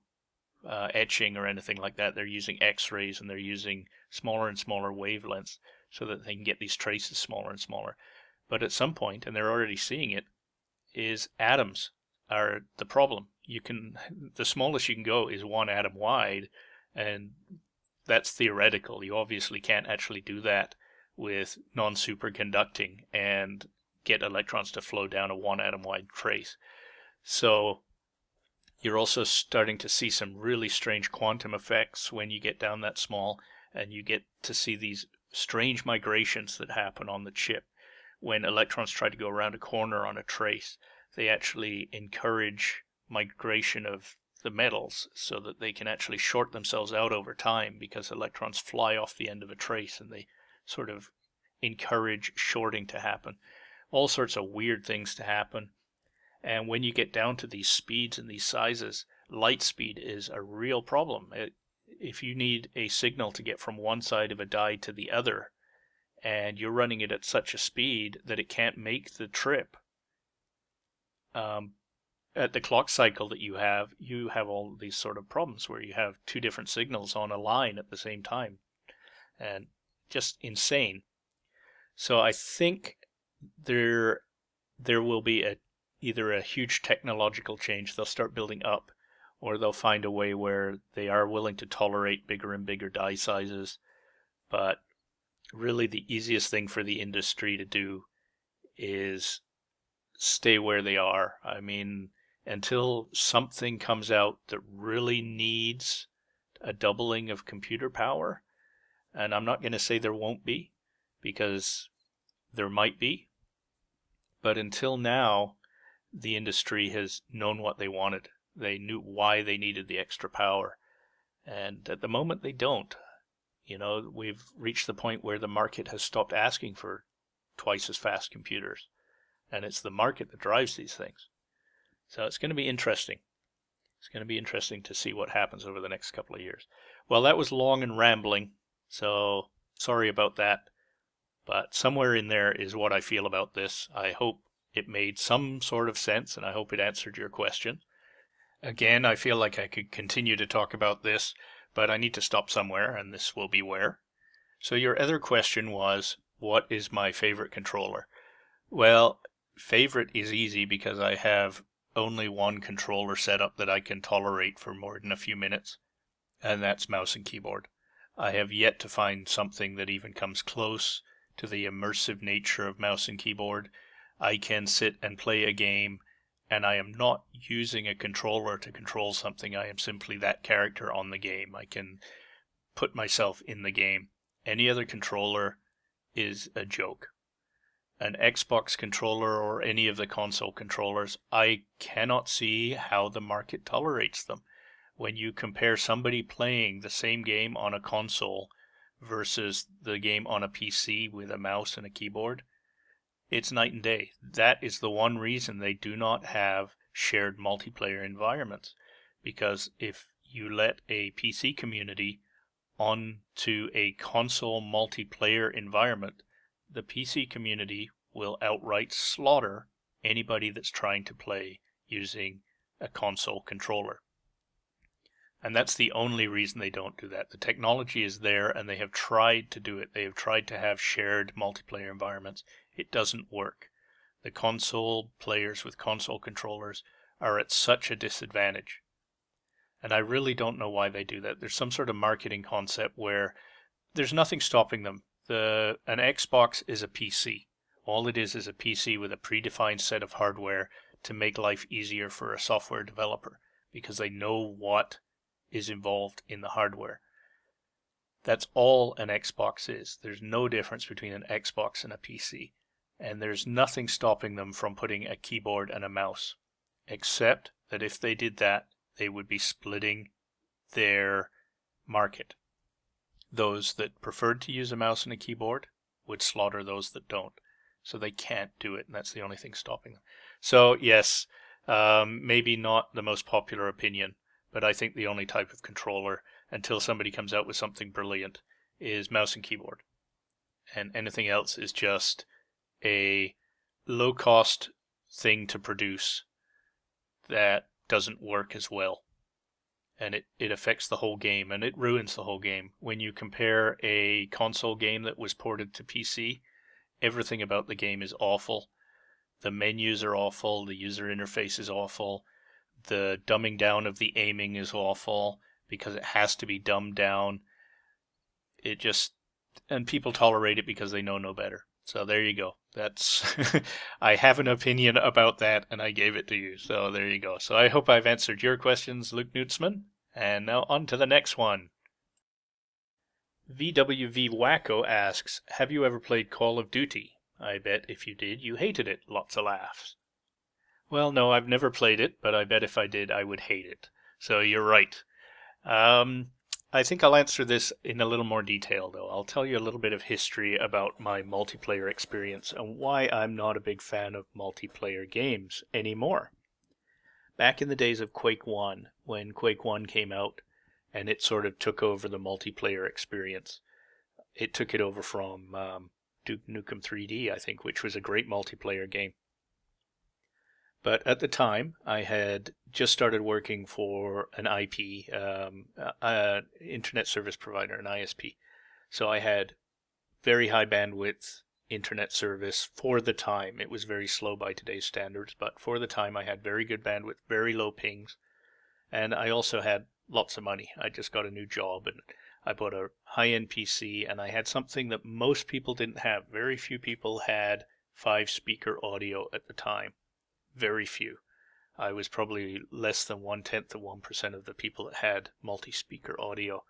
etching or anything like that. They're using X-rays, and they're using smaller and smaller wavelengths so that they can get these traces smaller and smaller. But at some point, and they're already seeing it, is atoms are the problem. The smallest you can go is 1 atom wide, and that's theoretical. You obviously can't actually do that with non-superconducting and get electrons to flow down a 1 atom wide trace. So you're also starting to see some really strange quantum effects when you get down that small, and you get to see these strange migrations that happen on the chip. When electrons try to go around a corner on a trace, they actually encourage migration of the metals so that they can actually short themselves out over time, because electrons fly off the end of a trace and they sort of encourage shorting to happen. All sorts of weird things to happen. And when you get down to these speeds and these sizes, light speed is a real problem. If you need a signal to get from one side of a die to the other, and you're running it at such a speed that it can't make the trip, at the clock cycle that you have all these sort of problems where you have 2 different signals on a line at the same time, and just insane. So I think there will be either a huge technological change. They'll start building up, or they'll find a way where they are willing to tolerate bigger and bigger die sizes. But really the easiest thing for the industry to do is stay where they are. I mean, until something comes out that really needs a doubling of computer power, and I'm not going to say there won't be, because there might be, but until now, the industry has known what they wanted. They knew why they needed the extra power, and at the moment they don't. We've reached the point where the market has stopped asking for twice as fast computers, and it's the market that drives these things. So it's going to be interesting. It's going to be interesting to see what happens over the next couple of years. Well, that was long and rambling, so sorry about that. But somewhere in there is what I feel about this. I hope it made some sort of sense, and I hope it answered your question. Again, I feel like I could continue to talk about this, but I need to stop somewhere, and this will be where. So your other question was, what is my favorite controller? Well, favorite is easy because I have only one controller setup that I can tolerate for more than a few minutes, and that's mouse and keyboard. I have yet to find something that even comes close to the immersive nature of mouse and keyboard. I can sit and play a game, and I am not using a controller to control something. I am simply that character on the game. I can put myself in the game. Any other controller is a joke. An Xbox controller or any of the console controllers, I cannot see how the market tolerates them. When you compare somebody playing the same game on a console versus the game on a PC with a mouse and a keyboard, it's night and day. That is the one reason they do not have shared multiplayer environments. Because if you let a PC community onto a console multiplayer environment, the PC community will outright slaughter anybody that's trying to play using a console controller. And that's the only reason they don't do that. The technology is there, and they have tried to do it. They have tried to have shared multiplayer environments. It doesn't work. The console players with console controllers are at such a disadvantage. And I really don't know why they do that. There's some sort of marketing concept where there's nothing stopping them. An Xbox is a PC. All it is a PC with a predefined set of hardware to make life easier for a software developer, because they know what is involved in the hardware. That's all an Xbox is. There's no difference between an Xbox and a PC. And there's nothing stopping them from putting a keyboard and a mouse, except that if they did that, they would be splitting their market. those that preferred to use a mouse and a keyboard would slaughter those that don't. So they can't do it, and that's the only thing stopping them. So yes, maybe not the most popular opinion, but I think the only type of controller, until somebody comes out with something brilliant, is mouse and keyboard. And anything else is just a low-cost thing to produce that doesn't work as well. And it affects the whole game, and it ruins the whole game. When you compare a console game that was ported to PC, everything about the game is awful. The menus are awful, the user interface is awful, the dumbing down of the aiming is awful, because it has to be dumbed down. And people tolerate it because they know no better. So there you go. That's I have an opinion about that, and I gave it to you. So there you go. So I hope I've answered your questions, Luke Nutzman. And now on to the next one. VWV Wacko asks, have you ever played Call of Duty? I bet if you did, you hated it. Lots of laughs. Well, no, I've never played it, but I bet if I did, I would hate it. So you're right. I think I'll answer this in a little more detail, though. I'll tell you a little bit of history about my multiplayer experience and why I'm not a big fan of multiplayer games anymore. Back in the days of Quake 1, when Quake 1 came out, and it sort of took over the multiplayer experience. It took it over from Duke Nukem 3D, I think, which was a great multiplayer game. But at the time, I had just started working for an IP, internet service provider, an ISP. So I had very high bandwidth internet service for the time. It was very slow by today's standards, but for the time I had very good bandwidth, very low pings, and I also had lots of money. I just got a new job, and I bought a high-end PC, and I had something that most people didn't have. Very few people had 5-speaker audio at the time. Very few. I was probably less than 1/10 of 1% of the people that had multi-speaker audio.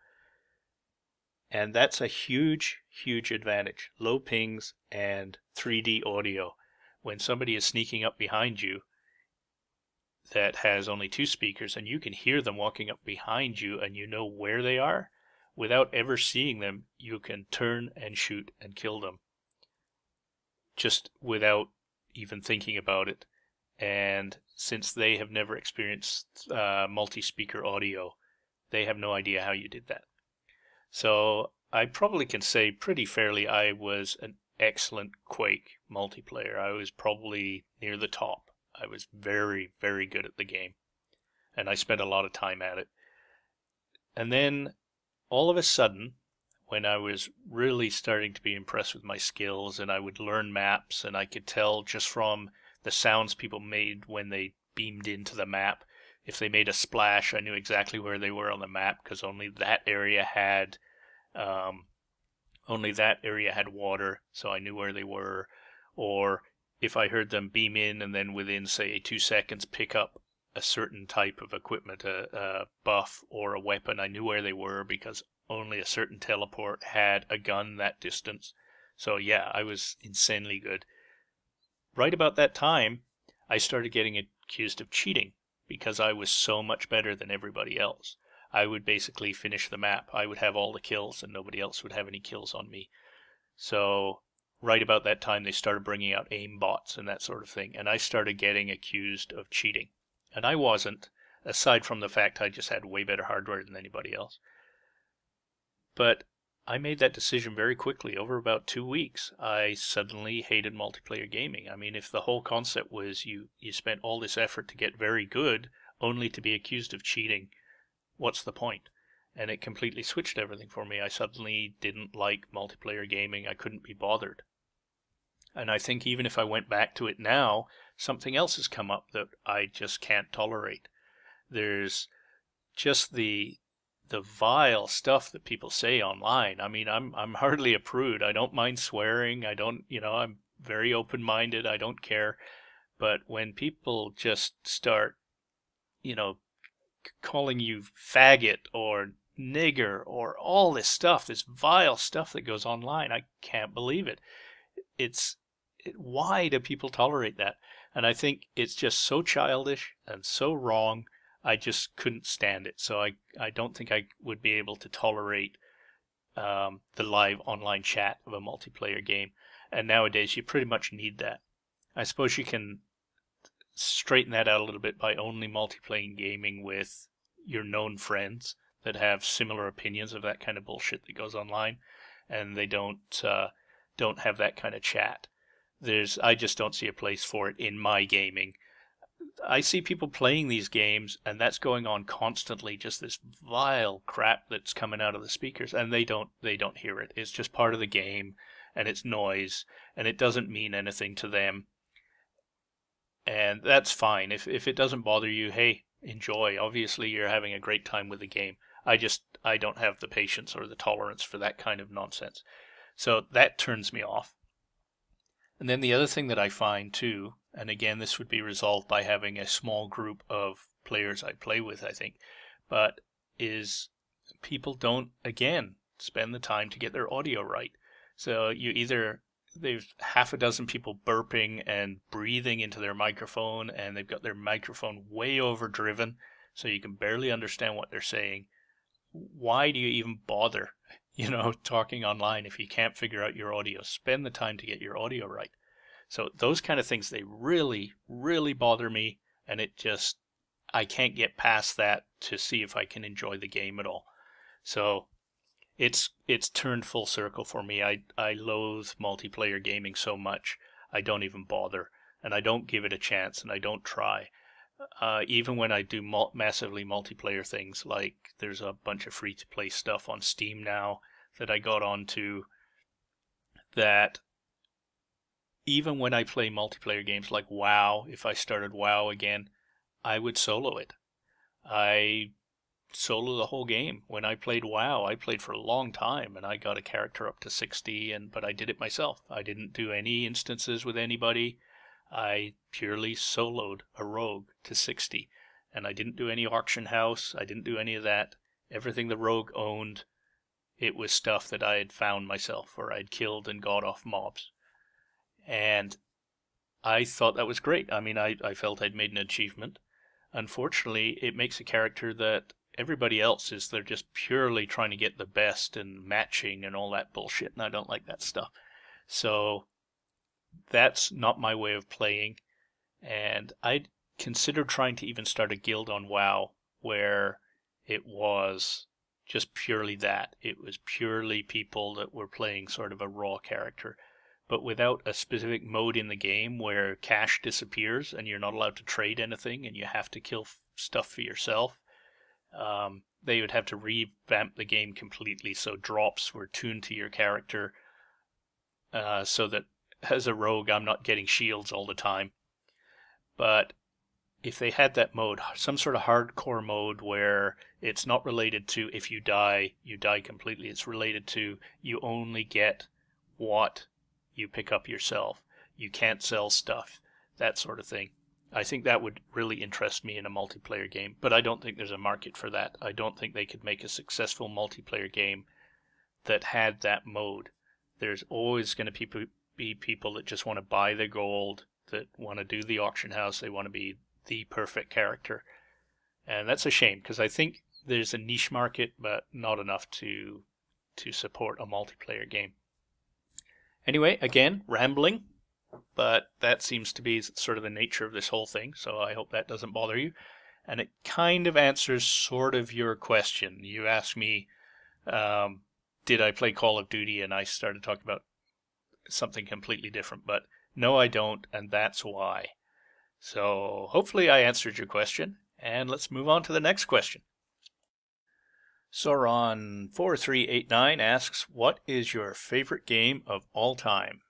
And that's a huge, huge advantage. Low pings and 3D audio. When somebody is sneaking up behind you that has only 2 speakers and you can hear them walking up behind you and you know where they are, without ever seeing them, you can turn and shoot and kill them. Just without even thinking about it. And since they have never experienced multi-speaker audio, they have no idea how you did that. So I probably can say pretty fairly I was an excellent Quake multiplayer. I was probably near the top. I was very, very good at the game. And I spent a lot of time at it. And then all of a sudden, when I was really starting to be impressed with my skills and I would learn maps and I could tell just from the sounds people made when they beamed into the map. If they made a splash, I knew exactly where they were on the map because only that area had water, so I knew where they were. Or if I heard them beam in and then within, say, 2 seconds pick up a certain type of equipment, a buff or a weapon, I knew where they were because only a certain teleport had a gun that distance. So yeah, I was insanely good. Right about that time, I started getting accused of cheating because I was so much better than everybody else. I would basically finish the map. I would have all the kills and nobody else would have any kills on me. So right about that time, they started bringing out aim bots and that sort of thing. And I started getting accused of cheating. And I wasn't, aside from the fact I just had way better hardware than anybody else. But I made that decision very quickly. Over about 2 weeks, I suddenly hated multiplayer gaming. I mean, if the whole concept was you spent all this effort to get very good only to be accused of cheating, what's the point? And it completely switched everything for me. I suddenly didn't like multiplayer gaming. I couldn't be bothered. And I think even if I went back to it now, something else has come up that I just can't tolerate. There's just the vile stuff that people say online. I mean, I'm hardly a prude. I don't mind swearing. I don't, I'm very open-minded. I don't care. But when people just start, calling you faggot or nigger or all this stuff, this vile stuff that goes online, I can't believe it. Why do people tolerate that? And I think it's just so childish and so wrong. I just couldn't stand it. So I don't think I would be able to tolerate the live online chat of a multiplayer game. And nowadays, you pretty much need that. I suppose you can straighten that out a little bit by only multiplayer gaming with your known friends that have similar opinions of that kind of bullshit that goes online, and they don't have that kind of chat. I just don't see a place for it in my gaming. I see people playing these games, and that's going on constantly. Just this vile crap that's coming out of the speakers, and they don't hear it. It's just part of the game, and it's noise, and it doesn't mean anything to them. And that's fine. If it doesn't bother you, hey, enjoy. Obviously, you're having a great time with the game. I don't have the patience or the tolerance for that kind of nonsense. So that turns me off. And then the other thing that I find too, and again, this would be resolved by having a small group of players I play with, I think, but is people don't, again, spend the time to get their audio right. So there's half a dozen people burping and breathing into their microphone, and they've got their microphone way overdriven, so you can barely understand what they're saying. Why do you even bother, talking online if you can't figure out your audio? Spend the time to get your audio right. So those kind of things, they really, really bother me, and I can't get past that to see if I can enjoy the game at all. So it's turned full circle for me. I loathe multiplayer gaming so much, I don't even bother, and I don't give it a chance, and I don't try. Even when I do massively multiplayer things, like there's a bunch of free-to-play stuff on Steam now that I got onto, that even when I play multiplayer games like WoW, if I started WoW again, I would solo it. I solo the whole game. When I played WoW, I played for a long time, and I got a character up to 60, but I did it myself. I didn't do any instances with anybody. I purely soloed a rogue to 60, and I didn't do any auction house. I didn't do any of that. Everything the rogue owned, it was stuff that I had found myself, or I'd killed and got off mobs. And I thought that was great. I mean, I felt I'd made an achievement. Unfortunately, it makes a character that everybody else they're just purely trying to get the best and matching and all that bullshit, and I don't like that stuff. So that's not my way of playing, and I'd considered trying to even start a guild on WoW where it was just purely that. It was purely people that were playing sort of a raw character, but without a specific mode in the game where cash disappears and you're not allowed to trade anything and you have to kill stuff for yourself. They would have to revamp the game completely so drops were tuned to your character, so that as a rogue I'm not getting shields all the time. But if they had that mode, some sort of hardcore mode where it's not related to if you die completely. It's related to you only get what you pick up yourself. You can't sell stuff, that sort of thing. I think that would really interest me in a multiplayer game, but I don't think there's a market for that. I don't think they could make a successful multiplayer game that had that mode. There's always going to be people that just want to buy the gold, that want to do the auction house, they want to be the perfect character. And that's a shame, because I think there's a niche market, but not enough to support a multiplayer game. Anyway, again, rambling, but that seems to be sort of the nature of this whole thing, so I hope that doesn't bother you. And it kind of answers sort of your question. You asked me, did I play Call of Duty, and I started talking about something completely different, but no, I don't, and that's why. So hopefully I answered your question, and let's move on to the next question. Sauron4389 asks, what is your favorite game of all time?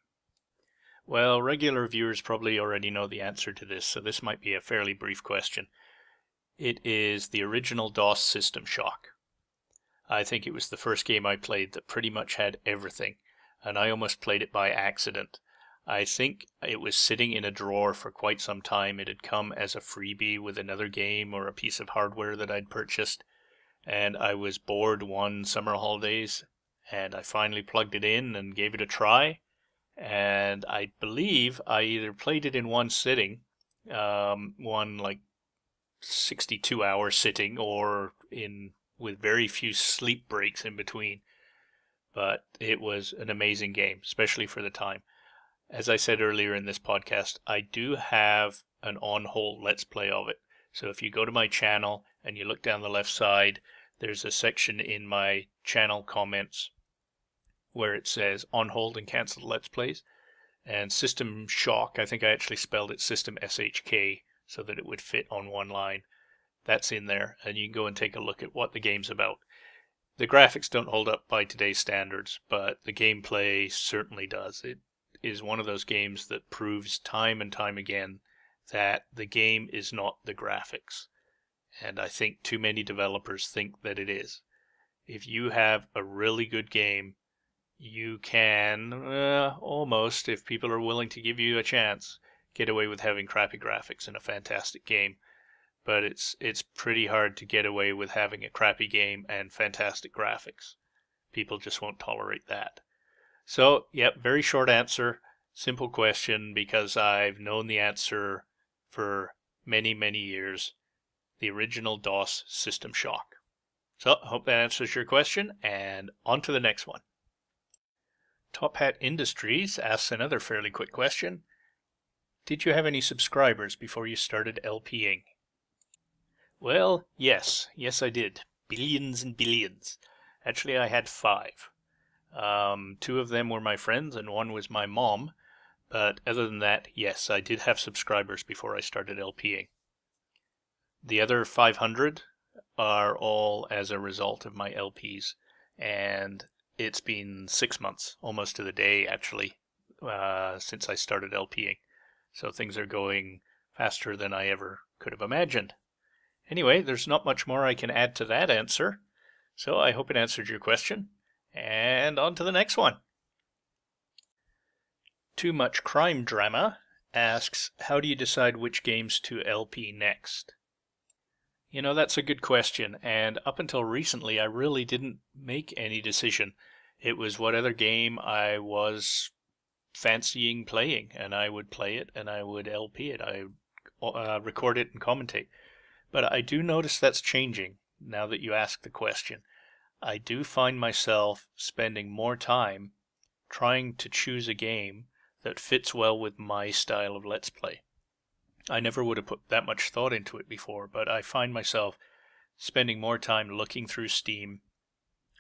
Well, regular viewers probably already know the answer to this, so this might be a fairly brief question. It is the original DOS System Shock. I think it was the first game I played that pretty much had everything, and I almost played it by accident. I think it was sitting in a drawer for quite some time. It had come as a freebie with another game or a piece of hardware that I'd purchased, and I was bored one summer holidays, and I finally plugged it in and gave it a try, and I believe I either played it in one sitting, one like 62-hour sitting, or with very few sleep breaks in between. but it was an amazing game, especially for the time. As I said earlier in this podcast, I do have an on-hold Let's Play of it. So if you go to my channel and you look down the left side, there's a section in my channel comments where it says on hold and cancelled Let's Plays. And System Shock, I think I actually spelled it System SHK so that it would fit on one line. That's in there, and you can go and take a look at what the game's about. The graphics don't hold up by today's standards, but the gameplay certainly does. It is one of those games that proves time and time again that the game is not the graphics. And I think too many developers think that it is. If you have a really good game, you can almost, if people are willing to give you a chance, get away with having crappy graphics in a fantastic game. But it's pretty hard to get away with having a crappy game and fantastic graphics. People just won't tolerate that. So, yep, very short answer, simple question, because I've known the answer for many, many years. The original DOS System Shock. So, I hope that answers your question, and on to the next one. Top Hat Industries asks another fairly quick question. Did you have any subscribers before you started LPing? Well, yes. Yes, I did. Billions and billions. Actually, I had 5. 2 of them were my friends and 1 was my mom. But other than that, yes, I did have subscribers before I started LPing. The other 500 are all as a result of my LPs. And it's been 6 months, almost to the day actually, since I started LPing. So things are going faster than I ever could have imagined. Anyway, there's not much more I can add to that answer, so I hope it answered your question. And on to the next one. Too Much Crime Drama asks, how do you decide which games to LP next? You know, that's a good question, and up until recently I really didn't make any decision. It was what other game I was fancying playing, and I would play it and I would LP it. I would record it and commentate. But I do notice that's changing now that you ask the question. I do find myself spending more time trying to choose a game that fits well with my style of Let's Play. I never would have put that much thought into it before, but I find myself spending more time looking through Steam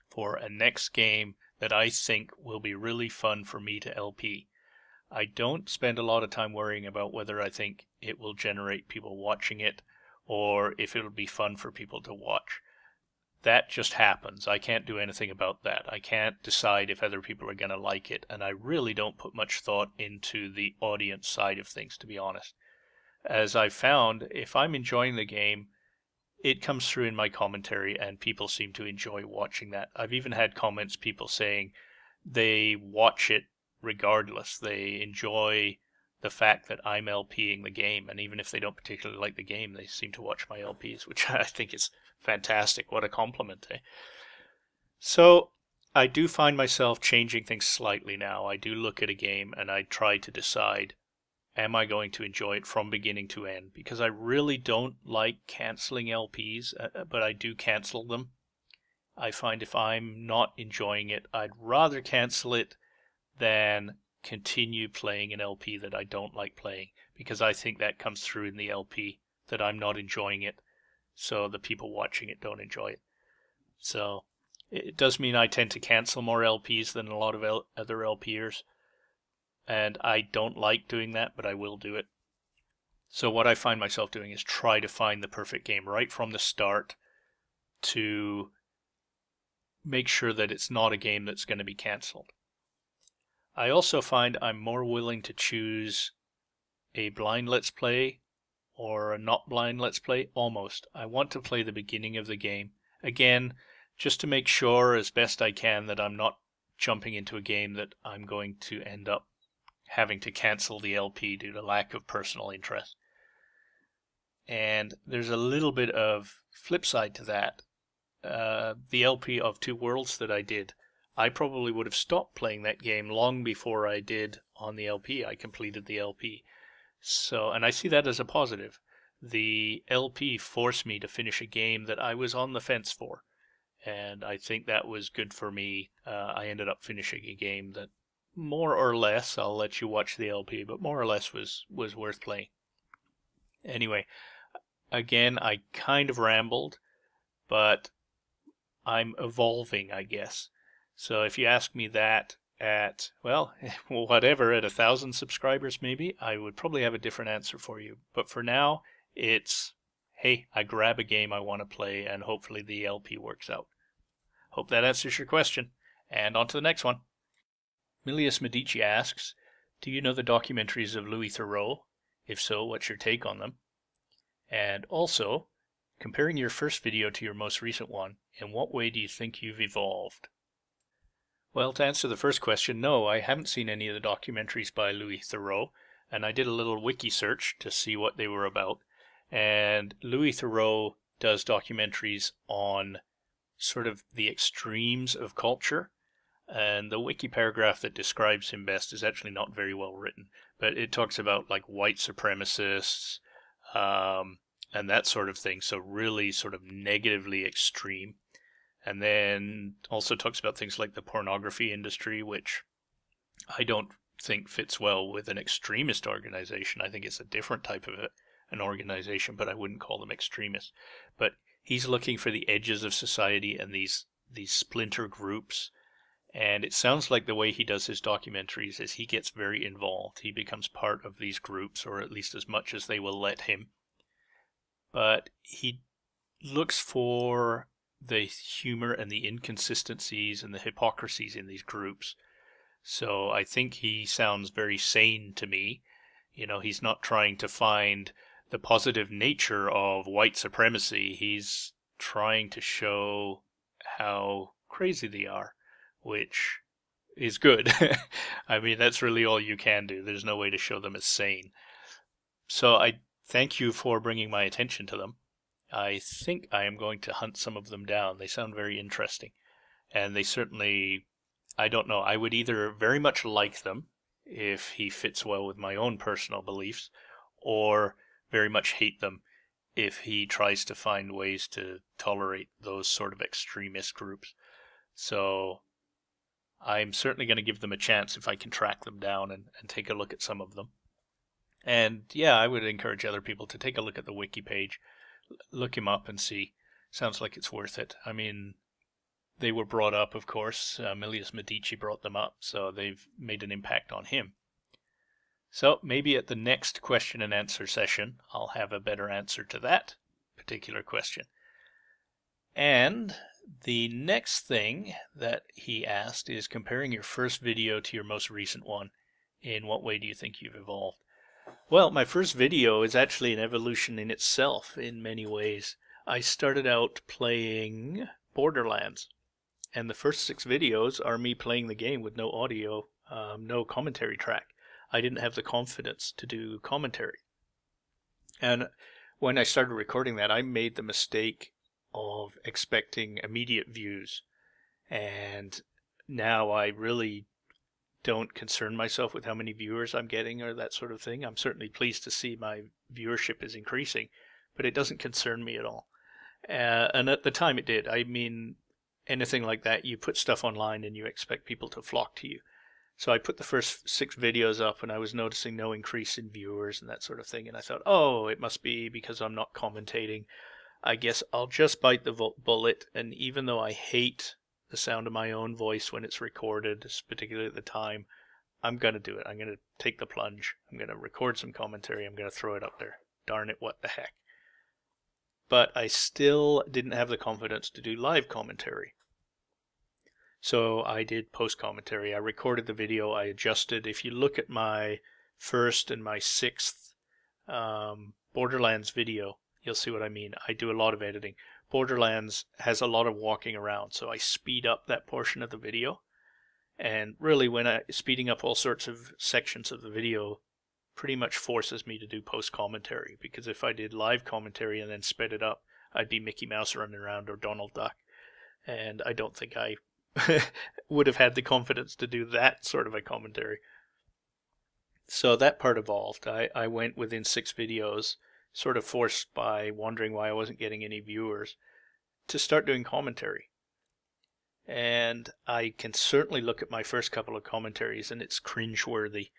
for a next game that I think will be really fun for me to LP. I don't spend a lot of time worrying about whether I think it will generate people watching it or if it'll be fun for people to watch. That just happens. I can't do anything about that. I can't decide if other people are going to like it, and I really don't put much thought into the audience side of things, to be honest. As I've found, if I'm enjoying the game, it comes through in my commentary, and people seem to enjoy watching that. I've even had comments, people saying they watch it regardless. They enjoy the fact that I'm LPing the game, and even if they don't particularly like the game, they seem to watch my LPs, which I think is fantastic. What a compliment, eh? So I do find myself changing things slightly now. I do look at a game and I try to decide, am I going to enjoy it from beginning to end? Because I really don't like canceling LPs, but I do cancel them. I find if I'm not enjoying it, I'd rather cancel it than continue playing an LP that I don't like playing, because I think that comes through in the LP that I'm not enjoying it, so the people watching it don't enjoy it. So it does mean I tend to cancel more LPs than a lot of other LPers, and I don't like doing that, but I will do it. So what I find myself doing is try to find the perfect game right from the start to make sure that it's not a game that's going to be canceled. I also find I'm more willing to choose a blind Let's Play or a not blind Let's Play, almost. I want to play the beginning of the game. Again, just to make sure as best I can that I'm not jumping into a game that I'm going to end up having to cancel the LP due to lack of personal interest. And there's a little bit of flip side to that. The LP of Two Worlds that I did, I probably would have stopped playing that game long before I did on the LP. I completed the LP. So, and I see that as a positive. The LP forced me to finish a game that I was on the fence for. and I think that was good for me. I ended up finishing a game that more or less, I'll let you watch the LP, but more or less was worth playing. Anyway, again, I kind of rambled, but I'm evolving, I guess. So if you ask me that at, well, whatever, at 1,000 subscribers maybe, I would probably have a different answer for you. But for now, it's, hey, I grab a game I want to play, and hopefully the LP works out. Hope that answers your question. And on to the next one. Milius Medici asks, do you know the documentaries of Louis Theroux? If so, what's your take on them? And also, comparing your first video to your most recent one, in what way do you think you've evolved? Well, to answer the first question, no, I haven't seen any of the documentaries by Louis Theroux, and I did a little wiki search to see what they were about. And Louis Theroux does documentaries on sort of the extremes of culture, and the wiki paragraph that describes him best is actually not very well written, but it talks about like white supremacists, and that sort of thing, so really sort of negatively extreme. And then also talks about things like the pornography industry, which I don't think fits well with an extremist organization. I think it's a different type of an organization, but I wouldn't call them extremists. But he's looking for the edges of society and these splinter groups. And it sounds like the way he does his documentaries is he gets very involved. He becomes part of these groups, or at least as much as they will let him. But he looks for the humor and the inconsistencies and the hypocrisies in these groups. So I think he sounds very sane to me. You know, he's not trying to find the positive nature of white supremacy. He's trying to show how crazy they are, which is good. I mean, that's really all you can do. There's no way to show them as sane. So I thank you for bringing my attention to them. I think I am going to hunt some of them down. They sound very interesting. And they certainly, I don't know, I would either very much like them if he fits well with my own personal beliefs, or very much hate them if he tries to find ways to tolerate those sort of extremist groups. So I'm certainly going to give them a chance if I can track them down and take a look at some of them. And yeah, I would encourage other people to take a look at the wiki page. Look him up and see. Sounds like it's worth it. I mean, they were brought up, of course. Milius Medici brought them up, so they've made an impact on him. So maybe at the next question and answer session, I'll have a better answer to that particular question. And the next thing that he asked is comparing your first video to your most recent one. In what way do you think you've evolved? Well, my first video is actually an evolution in itself in many ways. I started out playing Borderlands, and the first 6 videos are me playing the game with no audio, no commentary track. I didn't have the confidence to do commentary. And when I started recording that, I made the mistake of expecting immediate views. And now I really don't concern myself with how many viewers I'm getting or that sort of thing. I'm certainly pleased to see my viewership is increasing, but it doesn't concern me at all. And at the time it did. I mean, anything like that, you put stuff online and you expect people to flock to you. So I put the first 6 videos up and I was noticing no increase in viewers and that sort of thing. And I thought, oh, it must be because I'm not commentating. I guess I'll just bite the bullet. And even though I hate the sound of my own voice when it's recorded, particularly at the time, I'm going to do it. I'm going to take the plunge. I'm going to record some commentary. I'm going to throw it up there. Darn it, what the heck. But I still didn't have the confidence to do live commentary. So I did post commentary. I recorded the video. I adjusted. If you look at my first and my 6th Borderlands video, you'll see what I mean. I do a lot of editing. Borderlands has a lot of walking around, so I speed up that portion of the video. And really, speeding up all sorts of sections of the video pretty much forces me to do post commentary, because if I did live commentary and then sped it up, I'd be Mickey Mouse running around or Donald Duck. And I don't think I would have had the confidence to do that sort of a commentary. So that part evolved. I went within 6 videos, sort of forced by wondering why I wasn't getting any viewers, to start doing commentary. and I can certainly look at my first couple of commentaries and it's cringeworthy.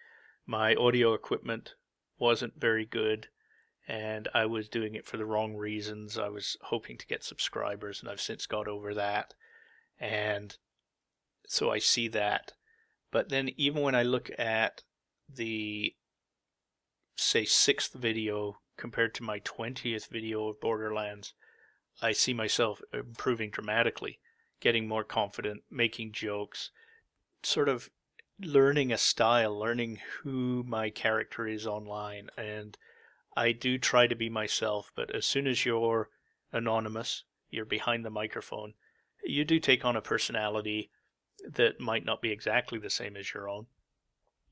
My audio equipment wasn't very good, and I was doing it for the wrong reasons. I was hoping to get subscribers, and I've since got over that. And so I see that. But then even when I look at the, say, 6th video compared to my 20th video of Borderlands, I see myself improving dramatically, getting more confident, making jokes, sort of learning a style, learning who my character is online. And I do try to be myself, but as soon as you're anonymous, you're behind the microphone, you do take on a personality that might not be exactly the same as your own.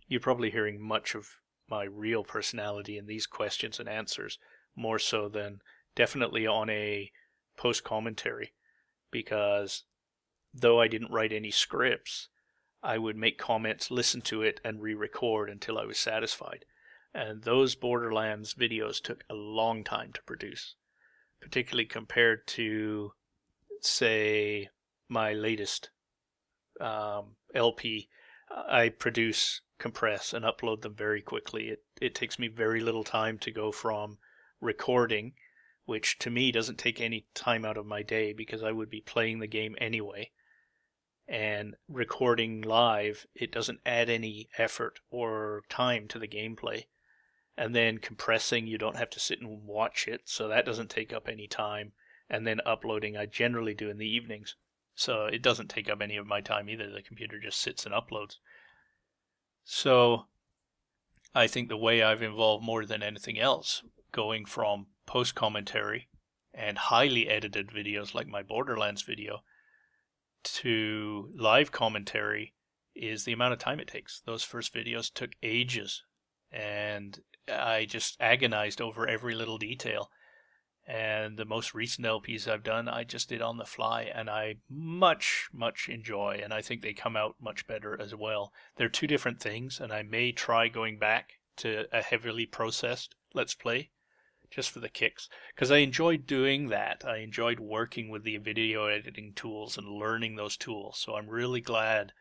You're probably hearing much of my real personality in these questions and answers, more so than definitely on a post commentary, because though I didn't write any scripts, I would make comments, listen to it, and re-record until I was satisfied. And those Borderlands videos took a long time to produce, particularly compared to, say, my latest LP. I produce, compress, and upload them very quickly. It takes me very little time to go from recording, which to me doesn't take any time out of my day because I would be playing the game anyway, and recording live, it doesn't add any effort or time to the gameplay. And then compressing, you don't have to sit and watch it, so that doesn't take up any time. And then uploading, I generally do in the evenings, so it doesn't take up any of my time either. The computer just sits and uploads. So I think the way I've evolved more than anything else, going from post commentary and highly edited videos like my Borderlands video to live commentary, is the amount of time it takes. Those first videos took ages, and I just agonized over every little detail. And the most recent LPs I've done, I just did on the fly, and I much enjoy, and I think they come out much better as well. They're two different things, and I may try going back to a heavily processed Let's Play just for the kicks, because I enjoyed doing that. I enjoyed working with the video editing tools and learning those tools. So I'm really glad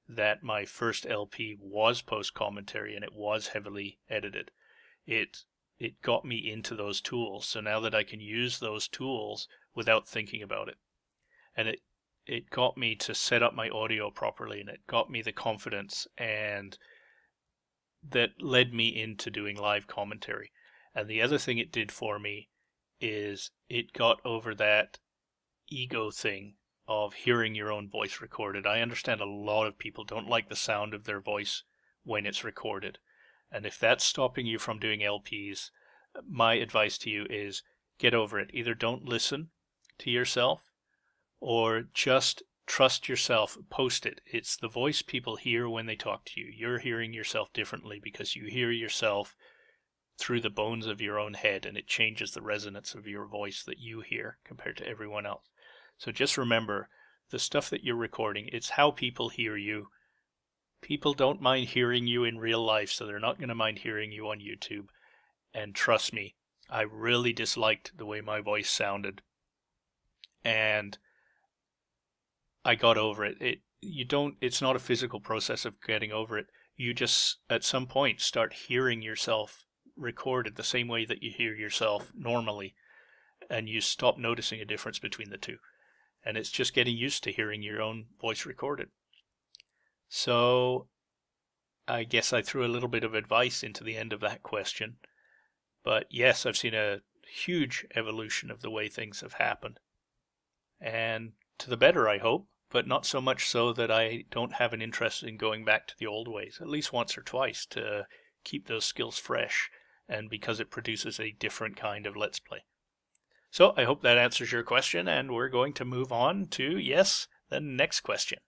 that my first LP was post commentary and it was heavily edited. It got me into those tools. So now that I can use those tools without thinking about it, and it got me to set up my audio properly, and it got me the confidence, and that led me into doing live commentary. And the other thing it did for me is it got over that ego thing of hearing your own voice recorded. I understand a lot of people don't like the sound of their voice when it's recorded. And if that's stopping you from doing LPs, my advice to you is get over it. Either don't listen to yourself or just trust yourself, post it. It's the voice people hear when they talk to you. You're hearing yourself differently because you hear yourself through the bones of your own head, and it changes the resonance of your voice that you hear compared to everyone else. So just remember, the stuff that you're recording, it's how people hear you. People don't mind hearing you in real life, so they're not going to mind hearing you on YouTube. And trust me, I really disliked the way my voice sounded, and I got over it. It's not a physical process of getting over it. You just, at some point, start hearing yourself recorded the same way that you hear yourself normally, and you stop noticing a difference between the two. And it's just getting used to hearing your own voice recorded. So I guess I threw a little bit of advice into the end of that question. But yes, I've seen a huge evolution of the way things have happened. And to the better, I hope, but not so much so that I don't have an interest in going back to the old ways, at least once or twice, to keep those skills fresh, and because it produces a different kind of Let's Play. So I hope that answers your question, and we're going to move on to, yes, the next question.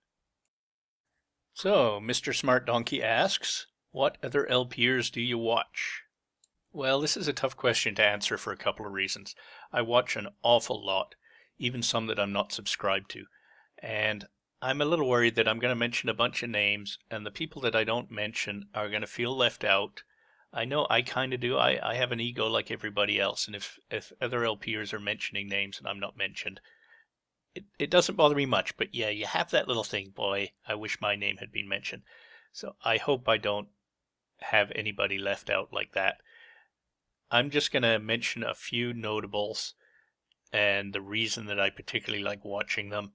So, Mr. Smart Donkey asks, what other LPers do you watch? Well, this is a tough question to answer for a couple of reasons. I watch an awful lot, even some that I'm not subscribed to. And I'm a little worried that I'm going to mention a bunch of names, and the people that I don't mention are going to feel left out. I know I kind of do. I have an ego like everybody else, and if other LPers are mentioning names and I'm not mentioned, it doesn't bother me much, but yeah, you have that little thing, boy, I wish my name had been mentioned. So I hope I don't have anybody left out like that. I'm just going to mention a few notables and the reason that I particularly like watching them.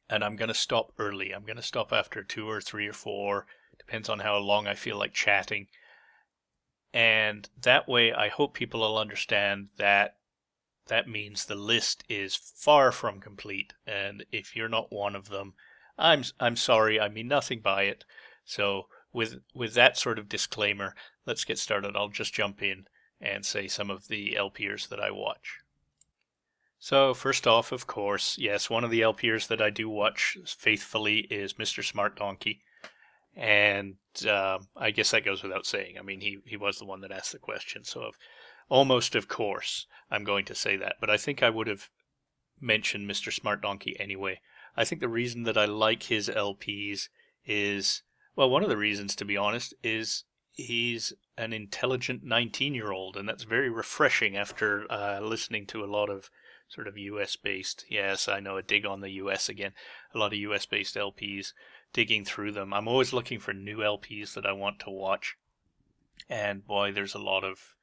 And I'm going to stop early. I'm going to stop after 2 or 3 or 4. Depends on how long I feel like chatting. And that way, I hope people will understand that that means the list is far from complete. And if you're not one of them, I'm sorry. I mean nothing by it. So with that sort of disclaimer, let's get started. I'll just jump in and say some of the LPers that I watch. So first off, of course, yes, one of the LPers that I do watch faithfully is Mr. Smart Donkey. And I guess that goes without saying. I mean, he was the one that asked the question. So almost of course, I'm going to say that. But I think I would have mentioned Mr. Smart Donkey anyway. I think the reason that I like his LPs is, well, one of the reasons, to be honest, is he's an intelligent 19-year-old. And that's very refreshing after listening to a lot of sort of US-based, yes, I know, a dig on the US again, a lot of US-based LPs, digging through them. I'm always looking for new LPs that I want to watch. And boy, there's a lot of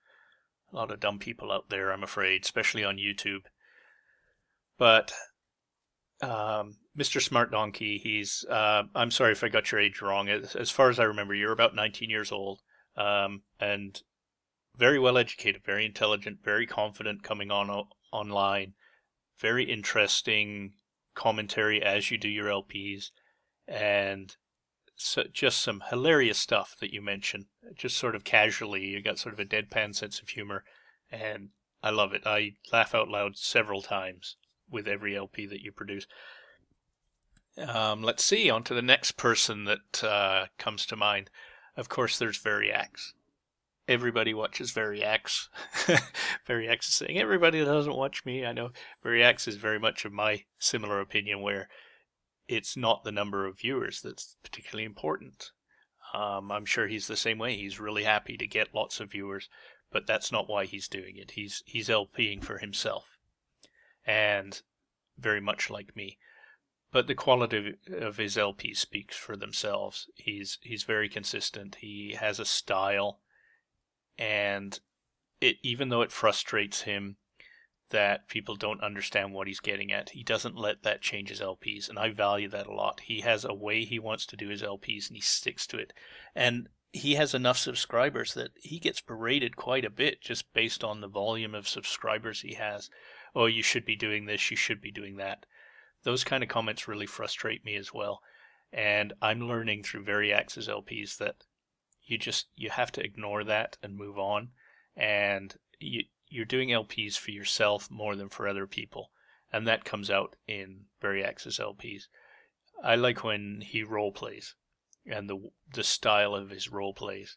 dumb people out there, I'm afraid, especially on YouTube. But Mr. Smart Donkey, he's, I'm sorry if I got your age wrong. As far as I remember, you're about 19 years old. And very well educated, very intelligent, very confident coming on online. Very interesting commentary as you do your LPs. And so just some hilarious stuff that you mention, just sort of casually. You got sort of a deadpan sense of humor, and I love it. I laugh out loud several times with every LP that you produce. Let's see, on to the next person that comes to mind. Of course, there's Variax. Everybody watches Variax. Variax is saying, everybody doesn't watch me. I know Variax is very much of my similar opinion, where it's not the number of viewers that's particularly important. I'm sure he's the same way. He's really happy to get lots of viewers, but that's not why he's doing it. He's LPing for himself, and very much like me. But the quality of his LPs speaks for themselves. He's very consistent. He has a style, and even though it frustrates him that people don't understand what he's getting at, he doesn't let that change his LPs, and I value that a lot. He has a way he wants to do his LPs, and he sticks to it. And he has enough subscribers that he gets berated quite a bit just based on the volume of subscribers he has. Oh, you should be doing this, you should be doing that. Those kind of comments really frustrate me as well. And I'm learning through Variax's LPs that you have to ignore that and move on. And you're doing LPs for yourself more than for other people. And that comes out in Variax's LPs. I like when he role plays and the style of his role plays.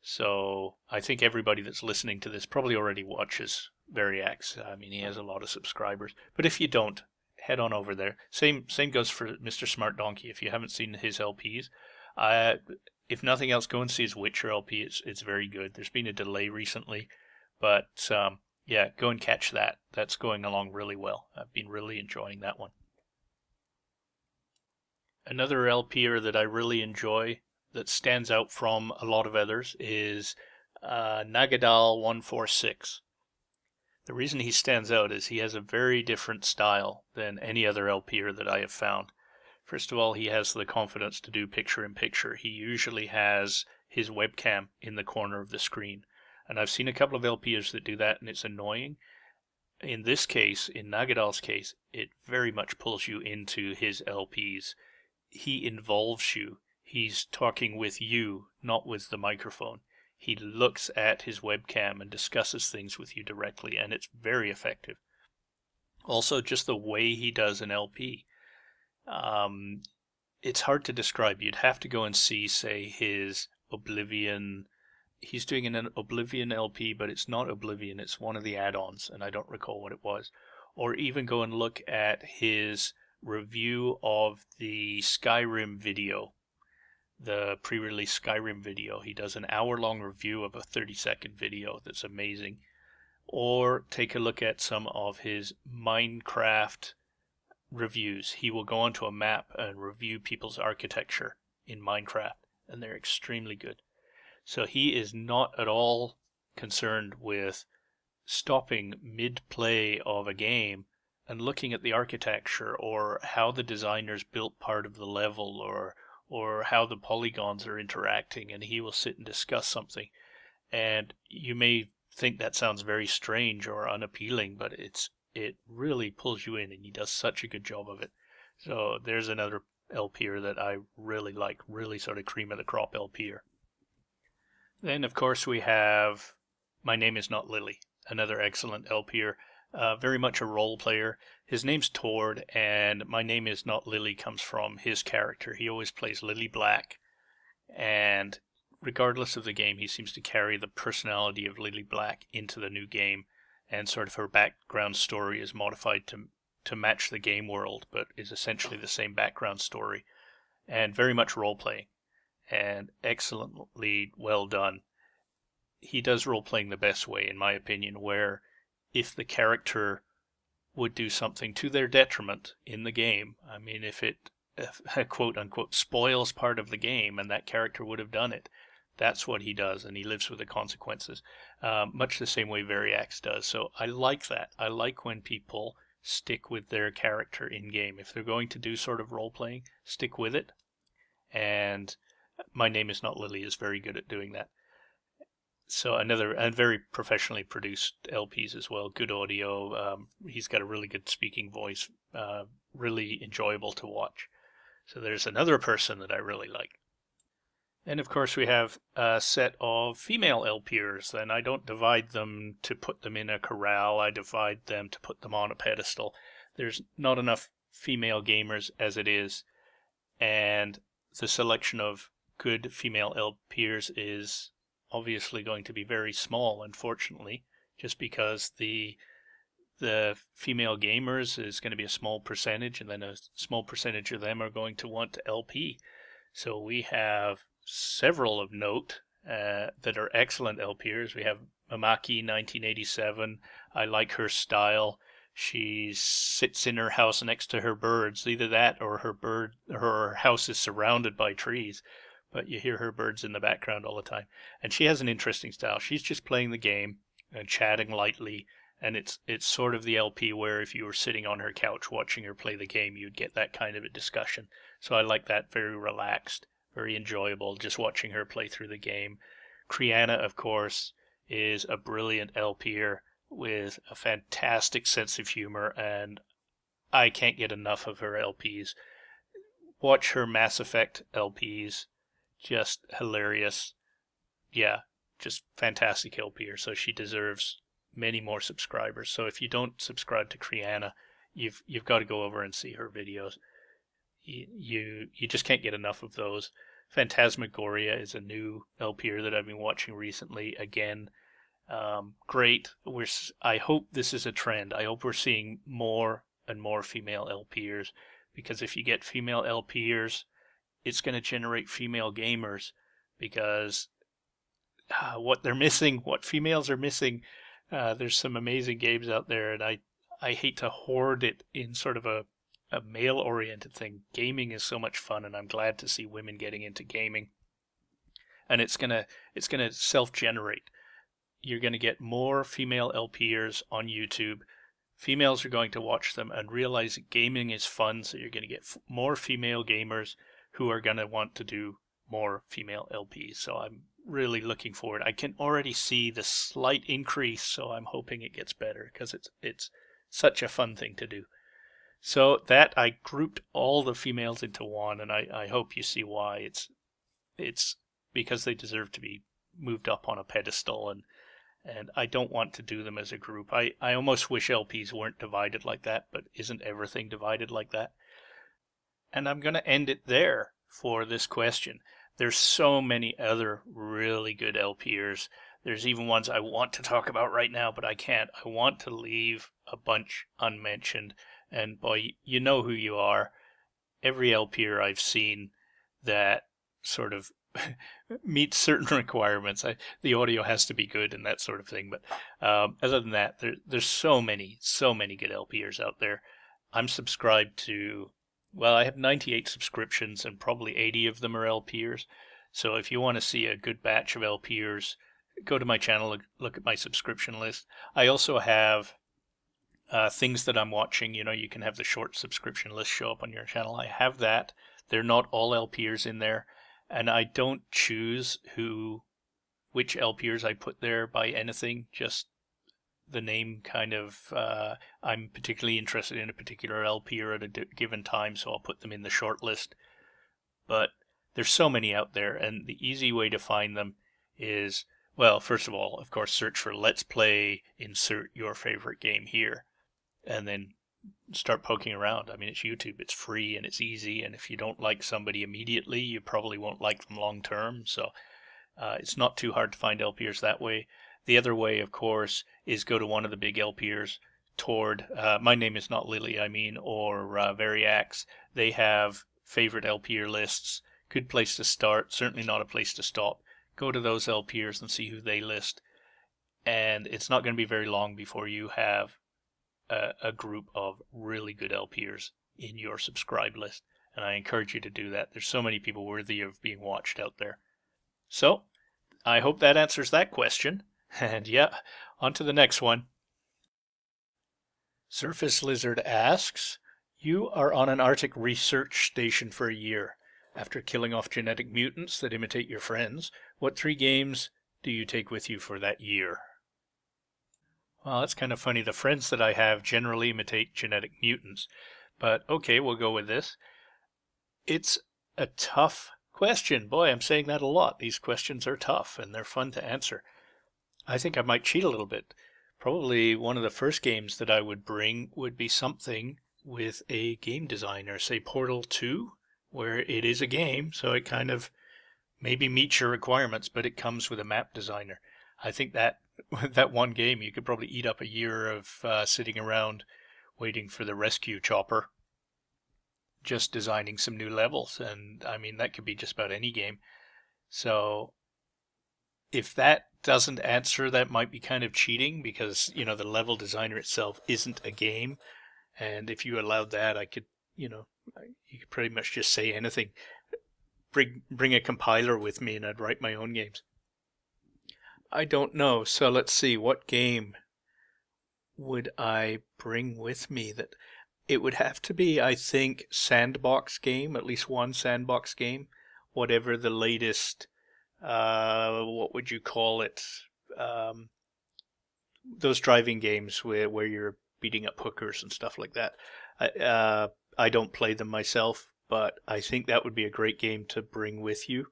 So I think everybody that's listening to this probably already watches Variax. I mean, he has a lot of subscribers. But if you don't, head on over there. Same goes for Mr. Smart Donkey. If you haven't seen his LPs, if nothing else, go and see his Witcher LP. It's very good. There's been a delay recently, but yeah, go and catch that. That's going along really well. I've been really enjoying that one. Another LPer that I really enjoy that stands out from a lot of others is Nagadal146. The reason he stands out is he has a very different style than any other LPer that I have found. First of all, he has the confidence to do picture-in-picture. He usually has his webcam in the corner of the screen. And I've seen a couple of LPers that do that, and it's annoying. In this case, in Nagadal's case, it very much pulls you into his LPs. He involves you. He's talking with you, not with the microphone. He looks at his webcam and discusses things with you directly, and it's very effective. Also, just the way he does an LP. It's hard to describe. You'd have to go and see, say, his Oblivion. He's doing an Oblivion LP, but it's not Oblivion. It's one of the add-ons, and I don't recall what it was. Or even go and look at his review of the Skyrim video, the pre-release Skyrim video. He does an hour-long review of a 30-second video that's amazing. Or take a look at some of his Minecraft reviews. He will go onto a map and review people's architecture in Minecraft, and they're extremely good. So he is not at all concerned with stopping mid-play of a game and looking at the architecture or how the designers built part of the level or how the polygons are interacting, and he will sit and discuss something. And you may think that sounds very strange or unappealing, but it really pulls you in, and he does such a good job of it. So there's another LPer that I really like, really sort of cream of the crop LPer. Then, of course, we have My Name Is Not Lily, another excellent LPer, very much a role player. His name's Tord, and My Name Is Not Lily comes from his character. He always plays Lily Black, and regardless of the game, he seems to carry the personality of Lily Black into the new game, and sort of her background story is modified to match the game world, but is essentially the same background story, and very much role-playing, and excellently well done. He does role-playing the best way, in my opinion, where if the character would do something to their detriment in the game, I mean, if it quote-unquote spoils part of the game and that character would have done it, that's what he does, and he lives with the consequences, much the same way Variax does. So I like that. I like when people stick with their character in-game. If they're going to do sort of role-playing, stick with it. And My Name Is Not Lily is very good at doing that. So another, and very professionally produced LPs as well. Good audio. He's got a really good speaking voice. Really enjoyable to watch. So there's another person that I really like. And of course we have a set of female LPers, and I don't divide them to put them in a corral. I divide them to put them on a pedestal. There's not enough female gamers as it is, and the selection of good female LPers is obviously going to be very small, unfortunately, just because the female gamers is going to be a small percentage, and then a small percentage of them are going to want to LP. So we have several of note that are excellent LPers. We have Mamaki 1987. I like her style. She sits in her house next to her birds. Either that or her house is surrounded by trees, but you hear her birds in the background all the time. And she has an interesting style. She's just playing the game and chatting lightly, and it's sort of the LP where if you were sitting on her couch watching her play the game, you'd get that kind of a discussion. So I like that, very relaxed, very enjoyable, just watching her play through the game. Kriana, of course, is a brilliant LPer with a fantastic sense of humor, and I can't get enough of her LPs. Watch her Mass Effect LPs, just hilarious. Yeah, just fantastic LPer, so she deserves many more subscribers. So if you don't subscribe to Kriana, you've got to go over and see her videos. You just can't get enough of those. Phantasmagoria is a new LPer that I've been watching recently. Again, great. I hope this is a trend. I hope we're seeing more and more female LPers, because if you get female LPers, it's going to generate female gamers, because what they're missing, what females are missing, there's some amazing games out there, and I hate to hoard it in sort of a male-oriented thing. Gaming is so much fun, and I'm glad to see women getting into gaming. And it's gonna self-generate. You're gonna get more female LPers on YouTube. Females are going to watch them and realize that gaming is fun, so you're gonna get more female gamers who are gonna want to do more female LPs. So I'm really looking forward. I can already see the slight increase, so I'm hoping it gets better, because it's such a fun thing to do. So that, I grouped all the females into one, and I hope you see why. It's because they deserve to be moved up on a pedestal, and I don't want to do them as a group. I almost wish LPs weren't divided like that, but isn't everything divided like that? And I'm going to end it there for this question. There's so many other really good LPers. There's even ones I want to talk about right now, but I can't. I want to leave a bunch unmentioned. And boy, you know who you are. Every LPer I've seen that sort of meets certain requirements. The audio has to be good and that sort of thing. But other than that, there's so many good LPers out there. I'm subscribed to, well, I have 98 subscriptions and probably 80 of them are LPers. So if you want to see a good batch of LPers, go to my channel, look at my subscription list. I also have things that I'm watching. You know, you can have the short subscription list show up on your channel. I have that. They're not all LPers in there, and I don't choose which LPers I put there by anything, just the name kind of, I'm particularly interested in a particular LPer at a given time, so I'll put them in the short list. But there's so many out there, and the easy way to find them is, well, first of all, of course, search for Let's Play, insert your favorite game here, and then start poking around. I mean, it's YouTube, it's free and it's easy, and if you don't like somebody immediately, you probably won't like them long term, so it's not too hard to find LPers that way. The other way, of course, is go to one of the big LPers, Tord, My Name Is Not Lily, or Variax. They have favorite LPer lists. Good place to start, certainly not a place to stop. Go to those LPers and see who they list, and it's not going to be very long before you have a group of really good LPers in your subscribe list, and I encourage you to do that. There's so many people worthy of being watched out there. So, I hope that answers that question, and yeah, on to the next one. Surface Lizard asks, you are on an Arctic research station for a year. After killing off genetic mutants that imitate your friends, what 3 games do you take with you for that year? Well, that's kind of funny. The friends that I have generally imitate genetic mutants. But okay, we'll go with this. It's a tough question. Boy, I'm saying that a lot. These questions are tough and they're fun to answer. I think I might cheat a little bit. Probably one of the first games that I would bring would be something with a game designer, say Portal 2, where it is a game, so it kind of maybe meets your requirements, but it comes with a map designer. I think that one game, you could probably eat up a year of sitting around waiting for the rescue chopper, just designing some new levels. And I mean, that could be just about any game. So if that doesn't answer, that might be kind of cheating, because, you know, the level designer itself isn't a game. And if you allowed that, I could, you could pretty much just say anything. Bring a compiler with me and I'd write my own games. I don't know. So let's see, what game would I bring with me? That it would have to be, I think, sandbox game, at least one sandbox game, whatever the latest, what would you call it? Those driving games where you're beating up hookers and stuff like that. I don't play them myself, but I think that would be a great game to bring with you,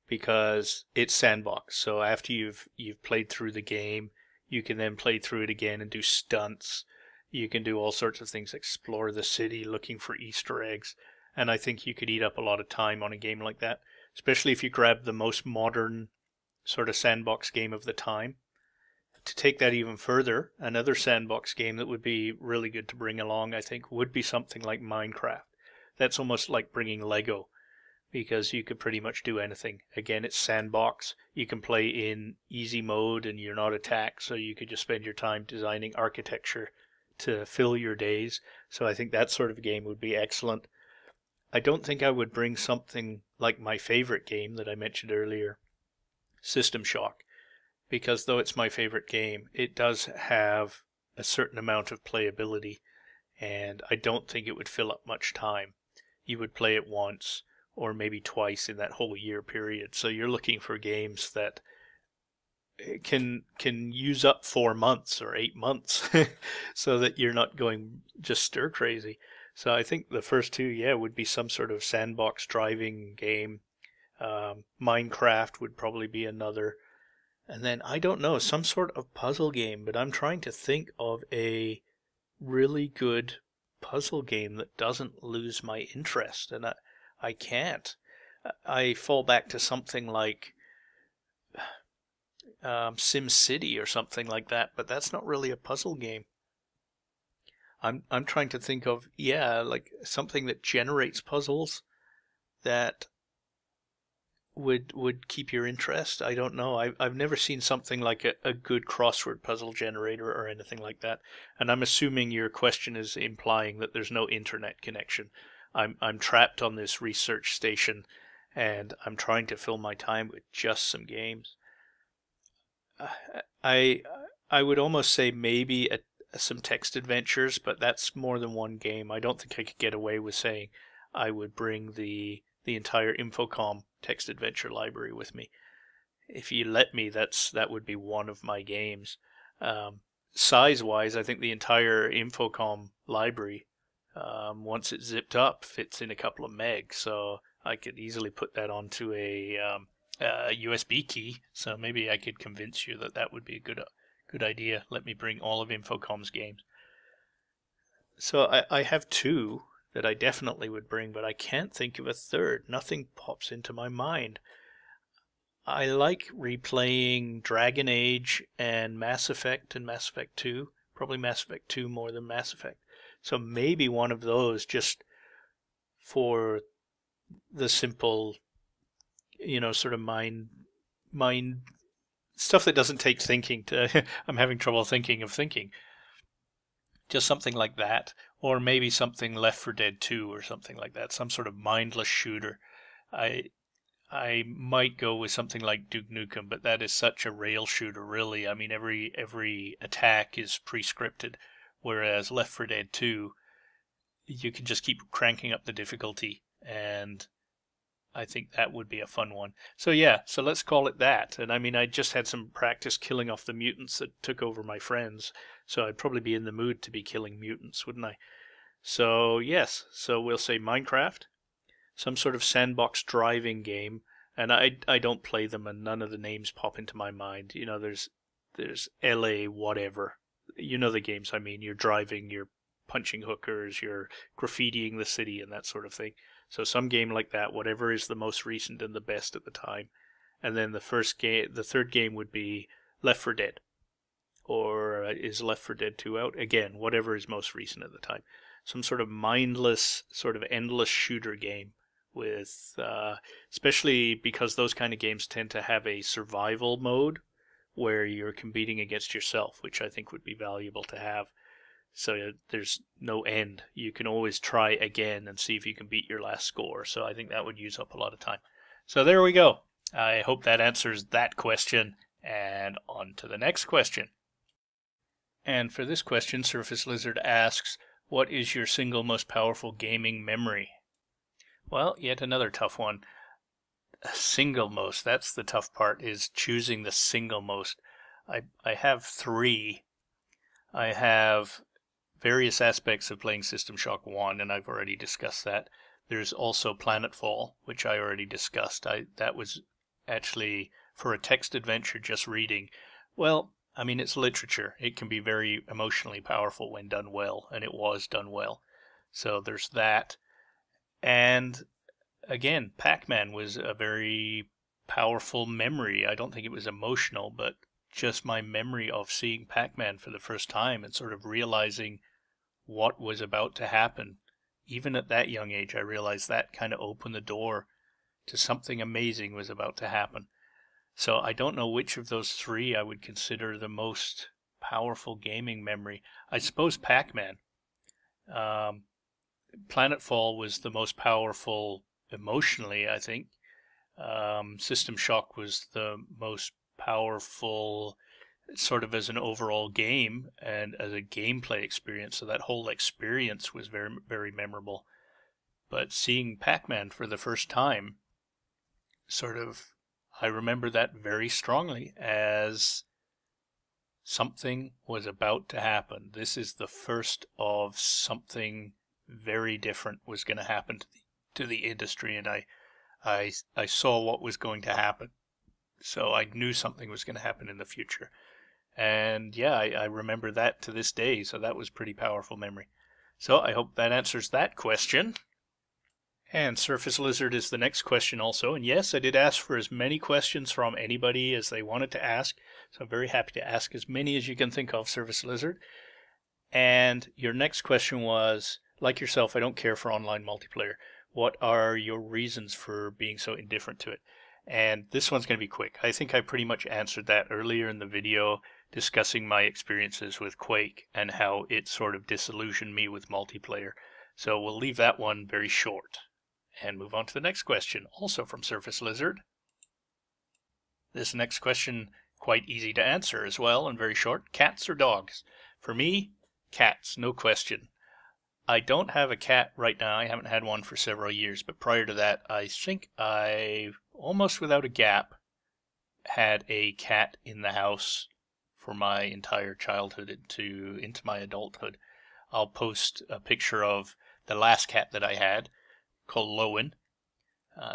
because it's sandbox. So after you've played through the game, you can then play through it again and do stunts. You can do all sorts of things, explore the city, looking for Easter eggs. And I think you could eat up a lot of time on a game like that, especially if you grab the most modern sort of sandbox game of the time. To take that even further, another sandbox game that would be really good to bring along, I think, would be something like Minecraft. That's almost like bringing Lego, because you could pretty much do anything. Again, it's sandbox. You can play in easy mode and you're not attacked, so you could just spend your time designing architecture to fill your days. So I think that sort of game would be excellent. I don't think I would bring something like my favorite game that I mentioned earlier, System Shock, because though it's my favorite game, it does have a certain amount of playability, and I don't think it would fill up much time. You would play it once or maybe twice in that whole year period. So you're looking for games that can use up 4 months or 8 months so that you're not going just stir crazy. So I think the first two, would be some sort of sandbox driving game. Minecraft would probably be another. And then, I don't know, some sort of puzzle game, but I'm trying to think of a really good puzzle game that doesn't lose my interest, and I can't. I fall back to something like SimCity or something like that, but that's not really a puzzle game. I'm trying to think of, like something that generates puzzles that would keep your interest. I don't know. I've never seen something like a good crossword puzzle generator or anything like that. And I'm assuming your question is implying that there's no internet connection. I'm trapped on this research station, and I'm trying to fill my time with just some games. I I would almost say maybe some text adventures, but that's more than one game. I don't think I could get away with saying I would bring the entire Infocom text adventure library with me. If you let me, that would be one of my games. Size-wise, I think the entire Infocom library, once it's zipped up, fits in a couple of meg. So I could easily put that onto a USB key. So maybe I could convince you that would be a good idea. Let me bring all of Infocom's games. So I have two that I definitely would bring, but I can't think of a third. Nothing pops into my mind. I like replaying Dragon Age and Mass Effect 2. Probably Mass Effect 2 more than Mass Effect. So maybe one of those, just for the simple, sort of mind stuff that doesn't take thinking to I'm having trouble thinking of thinking. Just something like that, or maybe something Left 4 Dead 2 or something like that, some sort of mindless shooter. I might go with something like Duke Nukem, but that is such a rail shooter, really. I mean, every attack is pre-scripted, whereas Left 4 Dead 2, you can just keep cranking up the difficulty, and I think that would be a fun one. So yeah, so let's call it that. And I mean, I just had some practice killing off the mutants that took over my friends, so I'd probably be in the mood to be killing mutants, wouldn't I? So yes, so we'll say Minecraft, some sort of sandbox driving game, and I don't play them, and none of the names pop into my mind. There's LA whatever. You know the games I mean. You're driving, you're punching hookers, you're graffitiing the city, and that sort of thing. So some game like that, whatever is the most recent and the best at the time. And then the third game would be Left 4 Dead. Or is Left 4 Dead 2 out? Again, whatever is most recent at the time. Some sort of mindless, sort of endless shooter game with, especially because those kind of games tend to have a survival mode where you're competing against yourself, which I think would be valuable to have. So there's no end. You can always try again and see if you can beat your last score. So I think that would use up a lot of time. So there we go. I hope that answers that question. And on to the next question. And for this question, Surface Lizard asks, what is your single most powerful gaming memory? Well, yet another tough one. Single most, that's the tough part, is choosing the single most. I have three. I have various aspects of playing System Shock 1, and I've already discussed that. There's also Planetfall, which I already discussed. That was actually, for a text adventure, just reading. Well, I mean, it's literature. It can be very emotionally powerful when done well, and it was done well. So there's that. And again, Pac-Man was a very powerful memory. I don't think it was emotional, but just my memory of seeing Pac-Man for the first time and sort of realizing what was about to happen. Even at that young age, I realized that kind of opened the door to something amazing was about to happen. So I don't know which of those three I would consider the most powerful gaming memory. I suppose Pac-Man. Planetfall was the most powerful emotionally, I think. System Shock was the most powerful sort of as an overall game and as a gameplay experience. So that whole experience was very, very memorable. But seeing Pac-Man for the first time, sort of, I remember that very strongly as something was about to happen. This is the first of something very different was going to happen to the industry, and I saw what was going to happen. So I knew something was going to happen in the future. And yeah, I remember that to this day, so that was pretty powerful memory. So I hope that answers that question. And Surface Lizard is the next question also. And yes, I did ask for as many questions from anybody as they wanted to ask. So I'm very happy to ask as many as you can think of, Surface Lizard. And your next question was, like yourself, I don't care for online multiplayer. What are your reasons for being so indifferent to it? And this one's going to be quick. I think I pretty much answered that earlier in the video, discussing my experiences with Quake and how it sort of disillusioned me with multiplayer. So we'll leave that one very short and move on to the next question, also from Surface Lizard. This next question, quite easy to answer as well and very short. Cats or dogs? For me, cats, no question. I don't have a cat right now. I haven't had one for several years, but prior to that, I think I, almost without a gap, had a cat in the house for my entire childhood into my adulthood. I'll post a picture of the last cat that I had, called Lowen.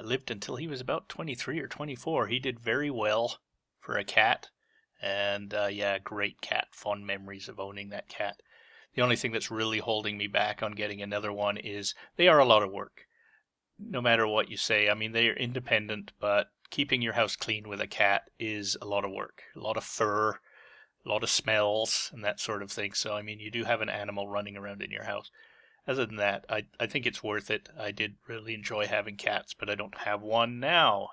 Lived until he was about 23 or 24. He did very well for a cat, and yeah, great cat. Fond memories of owning that cat. The only thing that's really holding me back on getting another one is they are a lot of work. No matter what you say, I mean, they are independent, but keeping your house clean with a cat is a lot of work. A lot of fur, a lot of smells, and that sort of thing. So, I mean, you do have an animal running around in your house. Other than that, I think it's worth it. I did really enjoy having cats, but I don't have one now.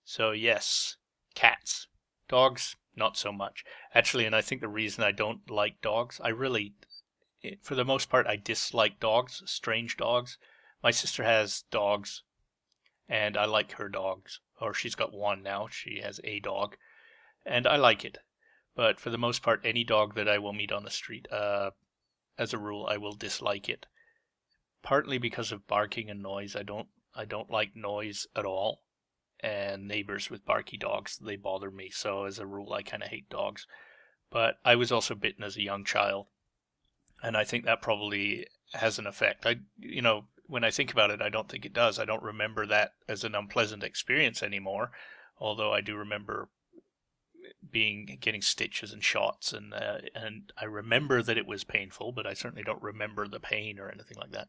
So, yes, cats. Dogs, not so much. Actually, and I think the reason I don't like dogs, for the most part, I dislike dogs, strange dogs. My sister has dogs, and I like her dogs. Or she's got one now. She has a dog, and I like it. But for the most part, any dog that I will meet on the street, as a rule, I will dislike it. Partly because of barking and noise. I don't like noise at all. And neighbors with barky dogs, they bother me. So as a rule, I kind of hate dogs. But I was also bitten as a young child. And I think that probably has an effect. When I think about it, I don't think it does. I don't remember that as an unpleasant experience anymore. Although I do remember getting stitches and shots, and I remember that it was painful, but I certainly don't remember the pain or anything like that.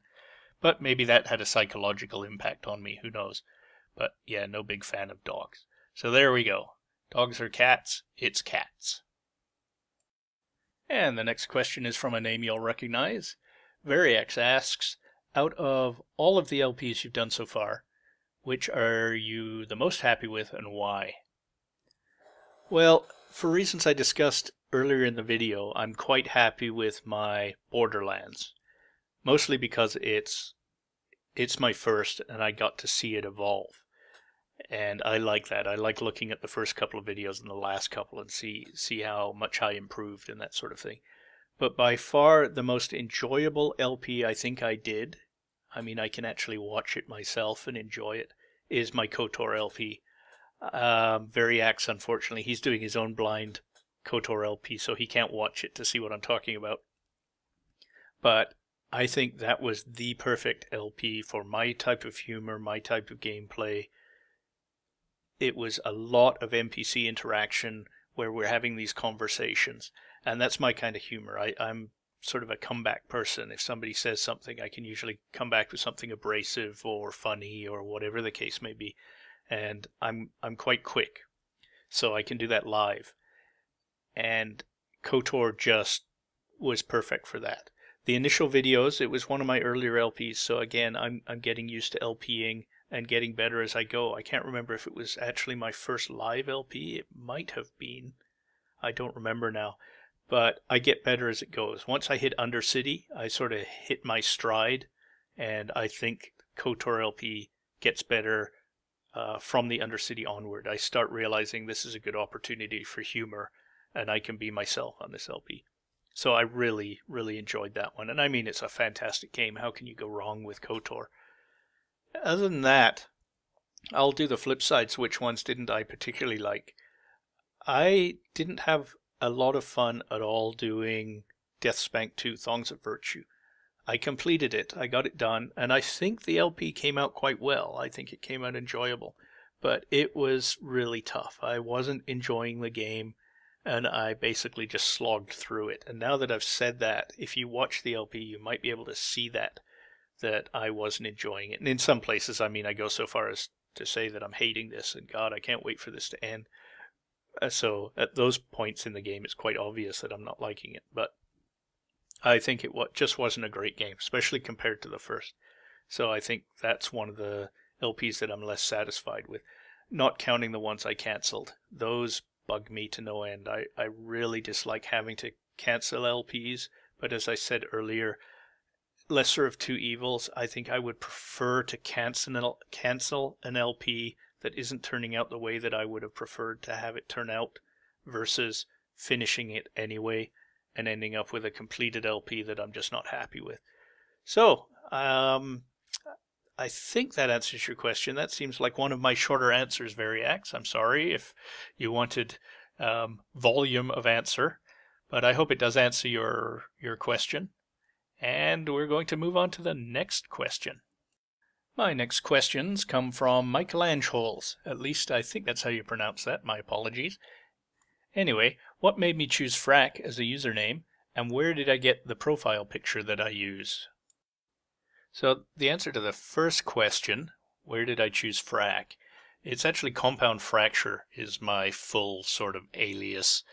But maybe that had a psychological impact on me. Who knows? But yeah, no big fan of dogs. So there we go. Dogs or cats? It's cats. And the next question is from a name you'll recognize. Variax asks, out of all of the LPs you've done so far, which are you the most happy with and why? Well, for reasons I discussed earlier in the video, I'm quite happy with my Borderlands. Mostly because it's my first and I got to see it evolve. And I like that. I like looking at the first couple of videos and the last couple and see how much I improved and that sort of thing. But by far the most enjoyable LP I think I did, I mean I can actually watch it myself and enjoy it, is my KOTOR LP. Variax, unfortunately, he's doing his own blind KOTOR LP, so he can't watch it to see what I'm talking about. But I think that was the perfect LP for my type of humor, my type of gameplay. It was a lot of NPC interaction where we're having these conversations, and that's my kind of humor. I'm sort of a comeback person. If somebody says something, I can usually come back with something abrasive or funny or whatever the case may be, and I'm quite quick, so I can do that live. And KOTOR just was perfect for that. The initial videos, it was one of my earlier LPs, so again, I'm getting used to LPing and getting better as I go. I can't remember if it was actually my first live LP. It might have been. I don't remember now. But I get better as it goes. Once I hit Undercity, I sort of hit my stride, and I think KOTOR LP gets better from the Undercity onward. I start realizing this is a good opportunity for humor, and I can be myself on this LP. So I really, really enjoyed that one. And I mean, it's a fantastic game. How can you go wrong with KOTOR? Other than that, I'll do the flip sides. Which ones didn't I particularly like? I didn't have a lot of fun at all doing Deathspank 2 Thongs of Virtue. I completed it. I got it done. And I think the LP came out quite well. I think it came out enjoyable. But it was really tough. I wasn't enjoying the game, and I basically just slogged through it. And now that I've said that, if you watch the LP, you might be able to see that I wasn't enjoying it. And in some places, I mean, I go so far as to say that I'm hating this, and God, I can't wait for this to end. So at those points in the game, it's quite obvious that I'm not liking it. But I think it just wasn't a great game, especially compared to the first. So I think that's one of the LPs that I'm less satisfied with. not counting the ones I cancelled. Those bug me to no end. I really dislike having to cancel LPs, but as I said earlier, lesser of two evils. I think I would prefer to cancel an LP that isn't turning out the way that I would have preferred to have it turn out versus finishing it anyway and ending up with a completed LP that I'm just not happy with. So, I think that answers your question. That seems like one of my shorter answers, Variax. I'm sorry if you wanted volume of answer, but I hope it does answer your question. And we're going to move on to the next question. My next questions come from Michelangelos. At least I think that's how you pronounce that. My apologies. Anyway, what made me choose Frack as a username, and where did I get the profile picture that I use? So the answer to the first question, where did I choose Frack? It's actually Compound Fracture is my full sort of alias,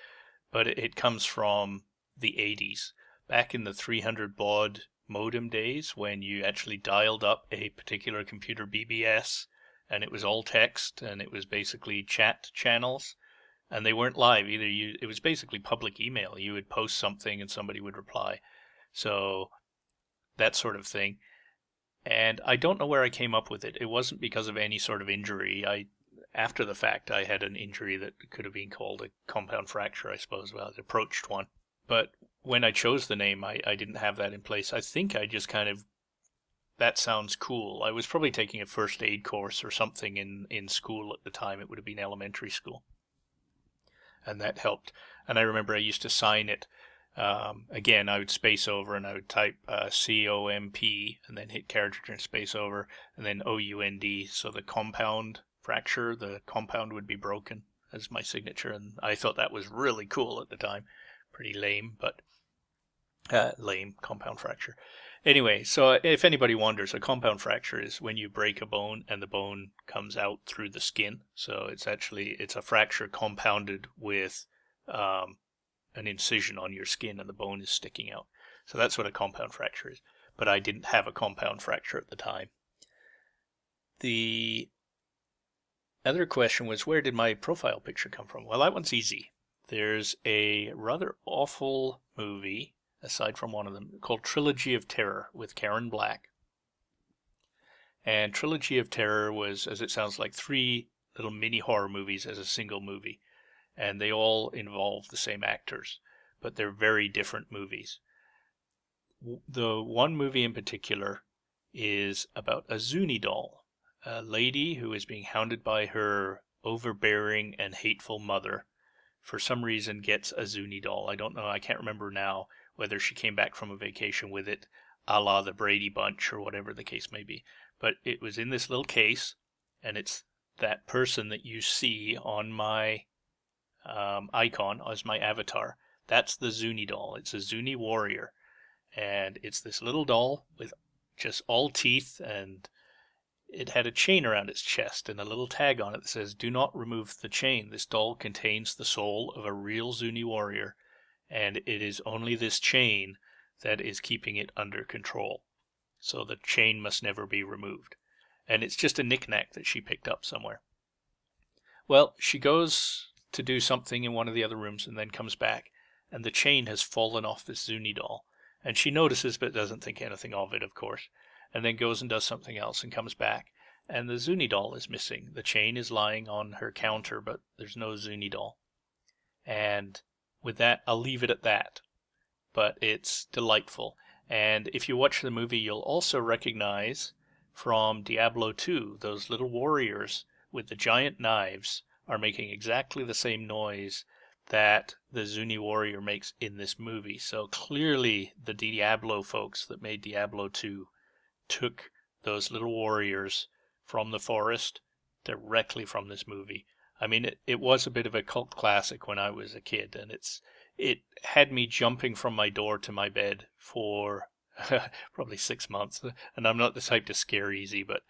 but it comes from the 80s. Back in the 300 baud modem days when you actually dialed up a particular computer BBS and it was all text and it was basically chat channels and they weren't live either. It was basically public email. You would post something and somebody would reply. So that sort of thing. And I don't know where I came up with it. It wasn't because of any sort of injury. After the fact, I had an injury that could have been called a compound fracture, I suppose. Well, it approached one. But when I chose the name, I didn't have that in place. I think I just kind of, that sounds cool. I was probably taking a first aid course or something in school at the time. It would have been elementary school. And that helped. And I remember I used to sign it. Again, I would space over and I would type COMP and then hit character and space over and then OUND. So the compound fracture, the compound would be broken as my signature. And I thought that was really cool at the time. Pretty lame, but lame compound fracture. Anyway, so if anybody wonders, a compound fracture is when you break a bone and the bone comes out through the skin. So it's a fracture compounded with an incision on your skin and the bone is sticking out. So that's what a compound fracture is. But I didn't have a compound fracture at the time. The other question was, where did my profile picture come from? Well, that one's easy. There's a rather awful movie, aside from one of them, called Trilogy of Terror with Karen Black. And Trilogy of Terror was, as it sounds like, 3 little mini horror movies as a single movie. And they all involve the same actors, but they're very different movies. The one movie in particular is about a Zuni doll, a lady who is being hounded by her overbearing and hateful mother. For some reason gets a Zuni doll. I don't know, I can't remember now whether she came back from a vacation with it, a la the Brady Bunch or whatever the case may be. But it was in this little case, and it's that person that you see on my icon as my avatar. That's the Zuni doll. It's a Zuni warrior. And it's this little doll with just all teeth, and it had a chain around its chest and a little tag on it that says, "Do not remove the chain. This doll contains the soul of a real Zuni warrior, and it is only this chain that is keeping it under control. So the chain must never be removed." And it's just a knick-knack that she picked up somewhere. Well, she goes to do something in one of the other rooms and then comes back, and the chain has fallen off this Zuni doll. And she notices but doesn't think anything of it, of course, and then goes and does something else and comes back, and the Zuni doll is missing. The chain is lying on her counter, but there's no Zuni doll. And with that, I'll leave it at that. But it's delightful. And if you watch the movie, you'll also recognize from Diablo 2, those little warriors with the giant knives are making exactly the same noise that the Zuni warrior makes in this movie. So clearly the Diablo folks that made Diablo 2 took those little warriors from the forest directly from this movie. I mean, it was a bit of a cult classic when I was a kid, and it had me jumping from my door to my bed for probably 6 months. And I'm not the type to scare easy, but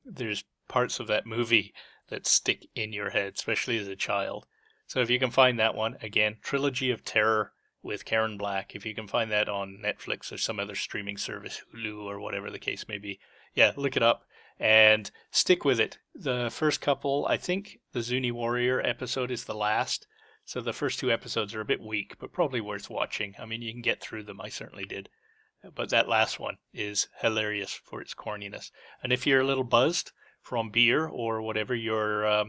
there's parts of that movie that stick in your head, especially as a child. So if you can find that one, again, Trilogy of Terror with Karen Black, if you can find that on Netflix or some other streaming service, Hulu or whatever the case may be, yeah, look it up. and stick with it. The first couple, I think the Zuni Warrior episode is the last, so the first 2 episodes are a bit weak, but probably worth watching. I mean, you can get through them. I certainly did. But that last one is hilarious for its corniness. And if you're a little buzzed from beer or whatever your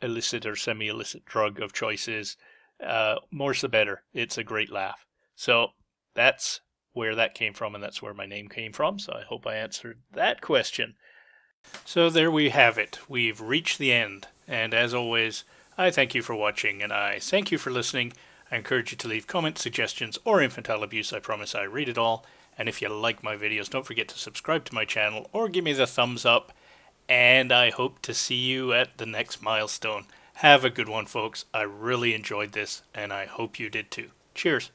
illicit or semi-illicit drug of choice is, more's the better. It's a great laugh. So that's where that came from, and that's where my name came from. So I hope I answered that question. So there we have it. We've reached the end. And as always, I thank you for watching, and I thank you for listening. I encourage you to leave comments, suggestions, or infantile abuse. I promise I read it all. And if you like my videos, don't forget to subscribe to my channel or give me the thumbs up. And I hope to see you at the next milestone. Have a good one, folks. I really enjoyed this, and I hope you did too. Cheers.